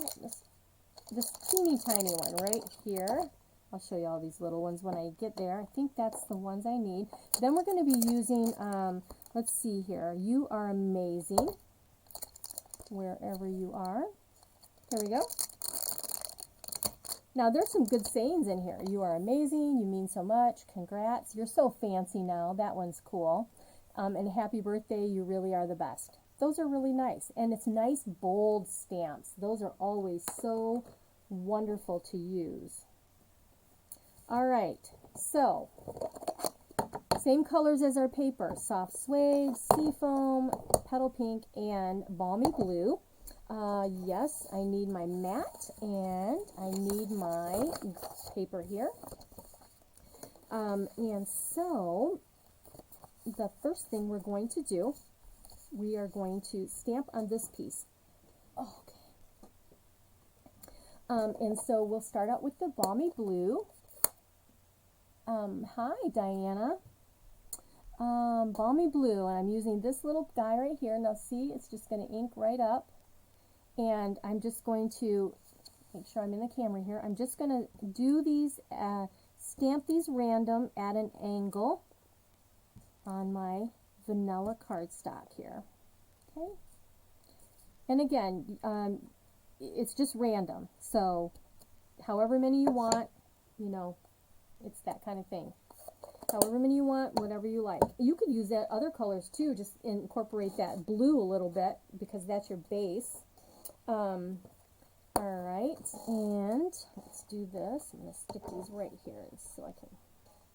Speaker 1: this teeny tiny one right here. I'll show you all these little ones when I get there. I think that's the ones I need. Then we're going to be using, let's see here. You are amazing, wherever you are. Here we go. Now, there's some good sayings in here. You are amazing. You mean so much. Congrats. You're so fancy now. That one's cool. And happy birthday. You really are the best. Those are really nice. And it's nice, bold stamps. Those are always so wonderful to use. All right. So, same colors as our paper. Soft suede, seafoam, petal pink, and balmy blue. Yes, I need my mat and I need my paper here. And so the first thing we're going to do, we are going to stamp on this piece. Oh, okay. And so we'll start out with the balmy blue. Hi, Diana. Balmy blue, and I'm using this little guy right here. Now see, it's just going to ink right up. And I'm just going to make sure I'm in the camera here. I'm just going to do these, stamp these random at an angle on my vanilla cardstock here. Okay. And again, it's just random. So however many you want, you know, it's that kind of thing. However many you want, whatever you like. You could use that other colors too, just incorporate that blue a little bit because that's your base. All right, and let's do this. I'm going to stick these right here so I can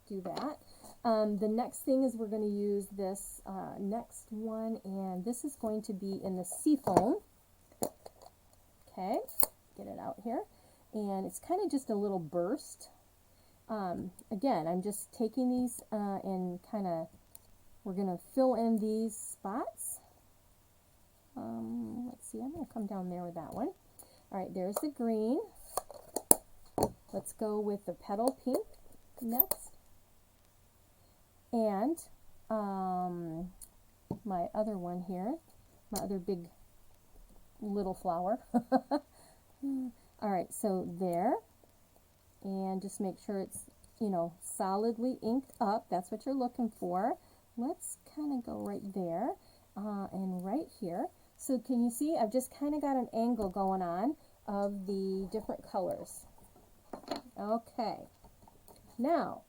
Speaker 1: do that. The next thing is we're going to use this next one, and this is going to be in the seafoam. Okay, get it out here. And it's kind of just a little burst. Again, I'm just taking these and kind of, we're going to fill in these spots. Let's see, I'm going to come down there with that one. All right, there's the green. Let's go with the petal pink next. And my other one here, my other big little flower. All right, so there, and just make sure it's, you know, solidly inked up. That's what you're looking for. Let's kind of go right there and right here. So can you see I've just kind of got an angle going on of the different colors. Okay, now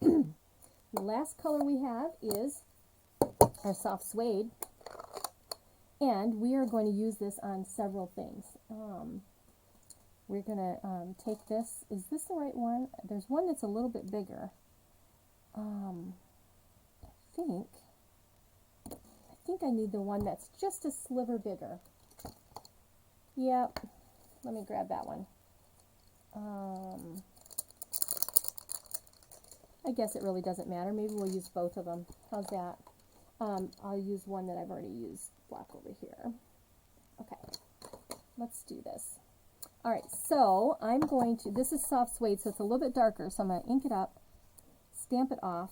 Speaker 1: the last color we have is our soft suede, and we are going to use this on several things. We're going to take this. Is this the right one? There's one that's a little bit bigger. I think I need the one that's just a sliver bigger. Yep. Let me grab that one. I guess it really doesn't matter. Maybe we'll use both of them. How's that? I'll use one that I've already used. Block over here. Okay. Let's do this. All right, so I'm going to, this is soft suede, so it's a little bit darker, so I'm going to ink it up, stamp it off,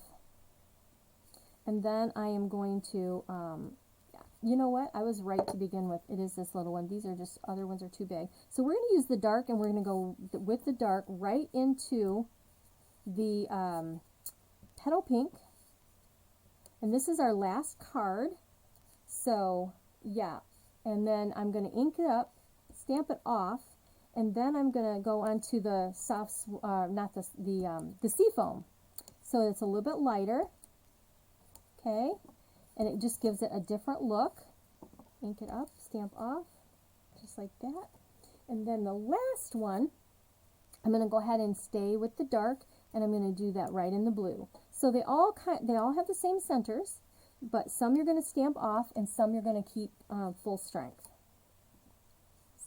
Speaker 1: and then I am going to, you know what, I was right to begin with. It is this little one. These are just, other ones are too big. So we're going to use the dark, and we're going to go with the dark right into the petal pink, and this is our last card, so yeah, and then I'm going to ink it up, stamp it off, and then I'm going to go on to the soft, the seafoam. So it's a little bit lighter, okay, and it just gives it a different look. Ink it up, stamp off, just like that. And then the last one, I'm going to go ahead and stay with the dark, and I'm going to do that right in the blue. So they all have the same centers, but some you're going to stamp off, and some you're going to keep full strength.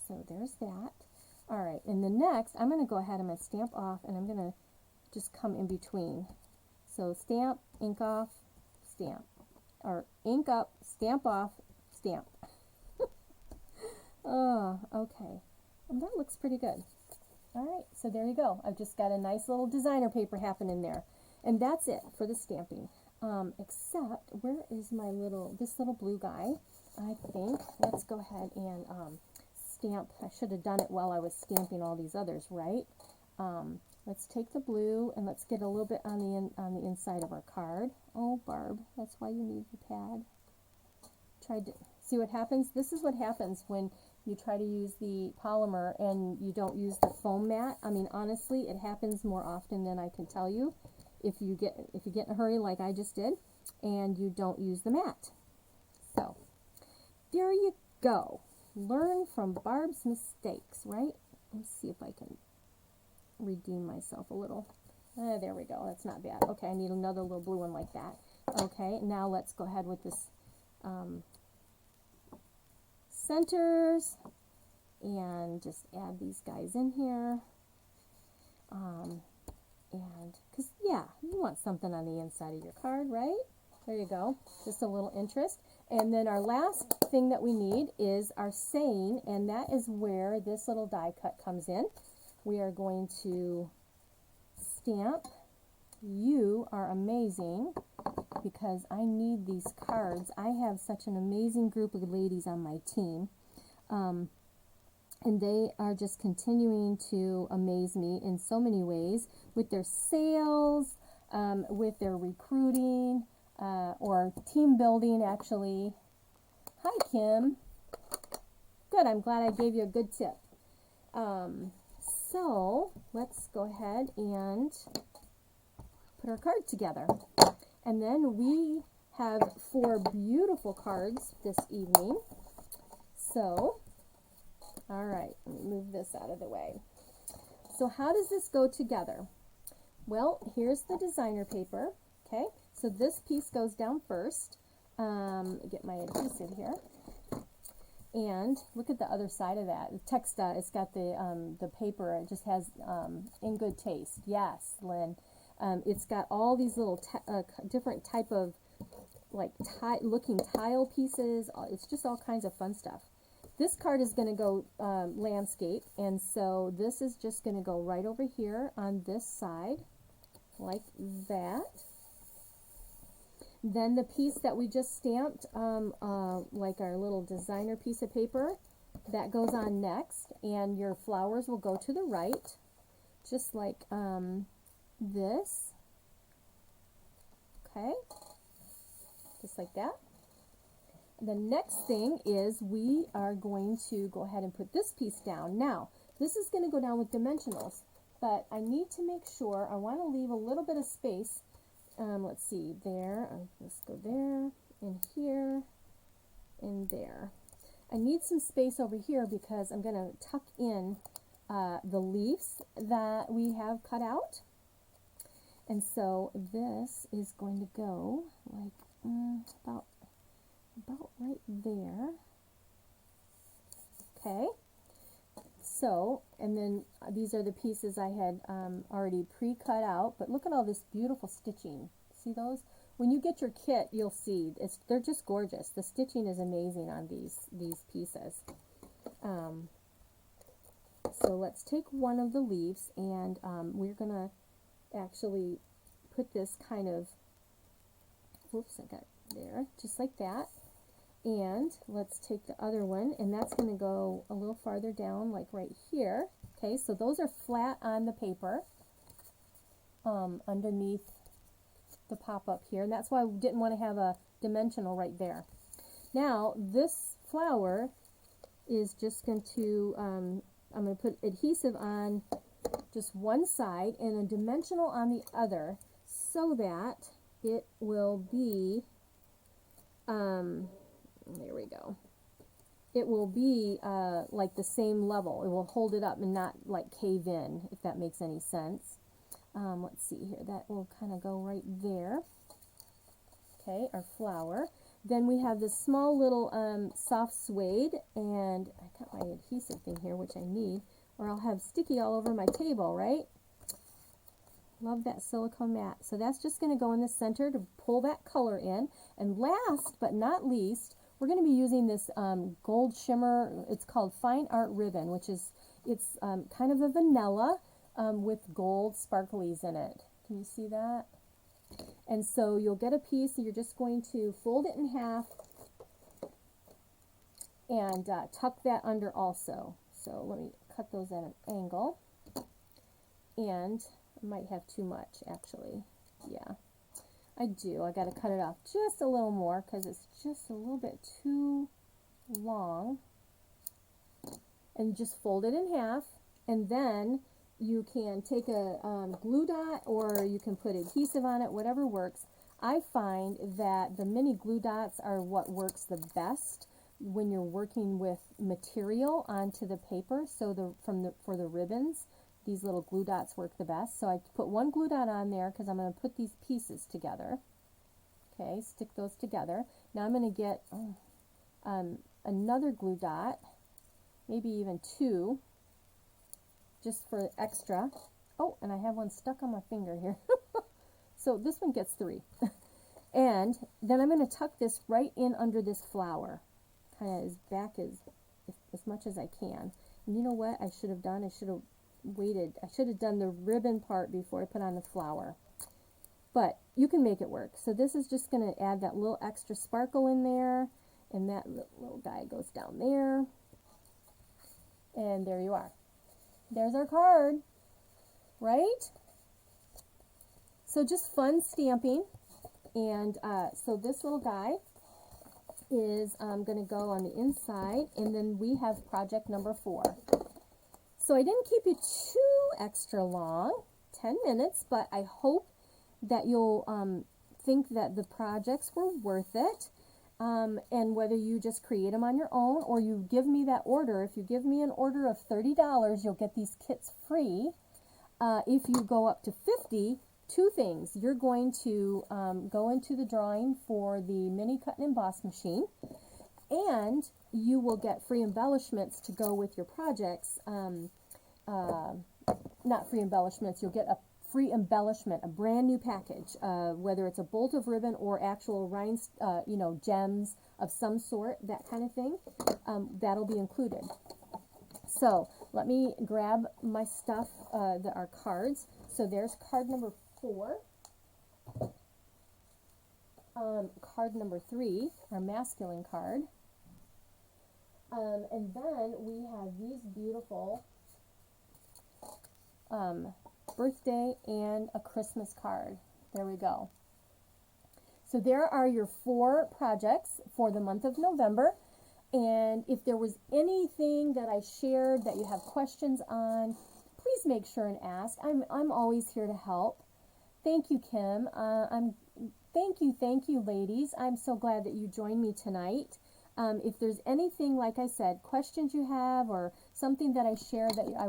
Speaker 1: So there's that. All right, and the next, I'm going to go ahead, I'm going to stamp off, and I'm going to just come in between. So stamp, ink off, stamp. Or ink up, stamp off, stamp. Oh, okay. And that looks pretty good. All right, so there you go. I've just got a nice little designer paper happening there. And that's it for the stamping. Except, where is my this little blue guy? I think, let's go ahead and stamp. I should have done it while I was stamping all these others, right? Let's take the blue and let's get a little bit on the inside of our card. Oh, Barb, that's why you need the pad. Tried to see what happens. This is what happens when you try to use the polymer and you don't use the foam mat. I mean, honestly, it happens more often than I can tell you. If you get in a hurry like I just did, and you don't use the mat. So there you go. Learn from Barb's mistakes, right? Let's see if I can redeem myself a little. There we go. That's not bad. Okay, I need another little blue one like that. Okay, now let's go ahead with this centers and just add these guys in here. And because, yeah, you want something on the inside of your card, right? There you go. Just a little interest. And then our last thing that we need is our saying, and that is where this little die cut comes in. We are going to stamp, "You are amazing," because I need these cards. I have such an amazing group of ladies on my team. And they are just continuing to amaze me in so many ways with their sales, with their recruiting, or team building, actually. Hi, Kim. Good, I'm glad I gave you a good tip. So let's go ahead and put our card together. And then we have 4 beautiful cards this evening. So, all right, let me move this out of the way. So how does this go together? Well, here's the designer paper, okay? So this piece goes down first. Get my adhesive here. And look at the other side of that. The text, it's got the paper, it just has In Good Taste. Yes, Lynn. It's got all these little different type of like looking tile pieces. It's just all kinds of fun stuff. This card is going to go landscape, and so this is just going to go right over here on this side, like that. Then the piece that we just stamped, like our little designer piece of paper, that goes on next, and your flowers will go to the right, just like this. Okay, just like that. The next thing is we are going to go ahead and put this piece down. Now, this is going to go down with dimensionals, but I need to make sure, I want to leave a little bit of space. Let's see, there, let's go there, and here, and there. I need some space over here because I'm going to tuck in the leaves that we have cut out. And so this is going to go like about right there. Okay. So, and then these are the pieces I had already pre-cut out, but look at all this beautiful stitching. See those? When you get your kit, you'll see they're just gorgeous. The stitching is amazing on these pieces. So let's take one of the leaves, and we're gonna actually put this kind of, oops, I got there, just like that. And let's take the other one, and that's going to go a little farther down, like right here. Okay, so those are flat on the paper underneath the pop-up here, and that's why we didn't want to have a dimensional right there. Now, this flower is just going to, I'm going to put adhesive on just one side and a dimensional on the other, so that it will be, there we go. It will be like the same level. It will hold it up and not like cave in, if that makes any sense. Let's see here. That will kind of go right there. Okay, our flower. Then we have this small little soft suede, and I got my adhesive thing here, which I need, or I'll have sticky all over my table, right? Love that silicone mat. So that's just going to go in the center to pull that color in. And last but not least, we're going to be using this gold shimmer. It's called Fine Art Ribbon, which is, it's kind of a vanilla with gold sparklies in it. Can you see that? And so you'll get a piece, and you're just going to fold it in half and tuck that under also. So let me cut those at an angle. And I might have too much, actually. Yeah, I do. I got to cut it off just a little more because it's just a little bit too long. And just fold it in half, and then you can take a glue dot, or you can put adhesive on it, whatever works. I find that the mini glue dots are what works the best when you're working with material onto the paper. So for the ribbons, these little glue dots work the best. So I put one glue dot on there because I'm going to put these pieces together. Okay, stick those together. Now I'm going to get another glue dot, maybe even two, just for extra. Oh, and I have one stuck on my finger here. So this one gets three. And then I'm going to tuck this right in under this flower, kind of as back as much as I can. And you know what I should have done? I should have waited. I should have done the ribbon part before I put on the flower. But you can make it work. So this is just going to add that little extra sparkle in there, and that little guy goes down there. And there you are. There's our card, right? So just fun stamping. And so this little guy is going to go on the inside, and then we have project number 4. So I didn't keep you too extra long, 10 minutes, but I hope that you'll think that the projects were worth it. And whether you just create them on your own, or you give me that order. If you give me an order of $30, you'll get these kits free. If you go up to $50, 2 things. You're going to go into the drawing for the Mini Cut Emboss Machine, and you will get free embellishments to go with your projects. Not free embellishments, you'll get a free embellishment, a brand new package, whether it's a bolt of ribbon or actual rhinestones, gems of some sort, that kind of thing. That'll be included. So let me grab my stuff, our cards. So there's card number 4. Card number 3, our masculine card. And then we have these beautiful birthday and a Christmas card. There we go. So there are your 4 projects for the month of November. And if there was anything that I shared that you have questions on, please make sure and ask. I'm always here to help. Thank you, Kim. Thank you, ladies. I'm so glad that you joined me tonight. If there's anything, like I said, questions you have or something that I shared that I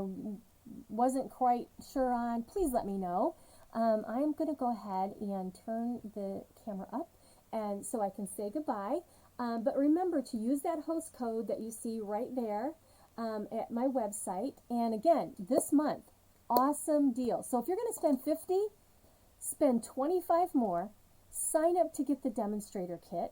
Speaker 1: wasn't quite sure on, please let me know. I'm going to go ahead and turn the camera up and so I can say goodbye. But remember to use that host code that you see right there at my website. And again, this month, awesome deal. So if you're going to spend $50, spend $25 more, sign up to get the demonstrator kit.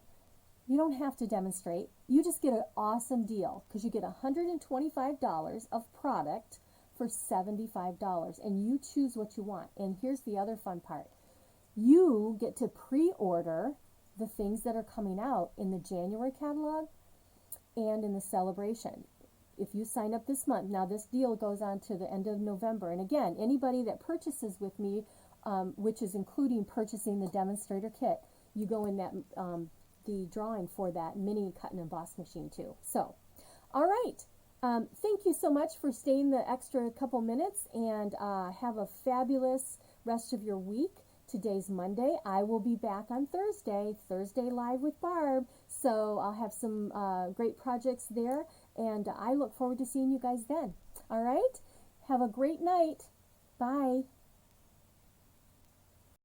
Speaker 1: You don't have to demonstrate. You just get an awesome deal because you get $125 of product for $75, and you choose what you want. And here's the other fun part. You get to pre-order the things that are coming out in the January catalog and in the celebration. If you sign up this month, now this deal goes on to the end of November. And again, anybody that purchases with me, which is including purchasing the demonstrator kit, you go in that the drawing for that Mini Cut Emboss Machine too. So, all right. Thank you so much for staying the extra couple minutes, and have a fabulous rest of your week. Today's Monday. I will be back on Thursday Live with Barb. So I'll have some great projects there, and I look forward to seeing you guys then. All right. Have a great night. Bye.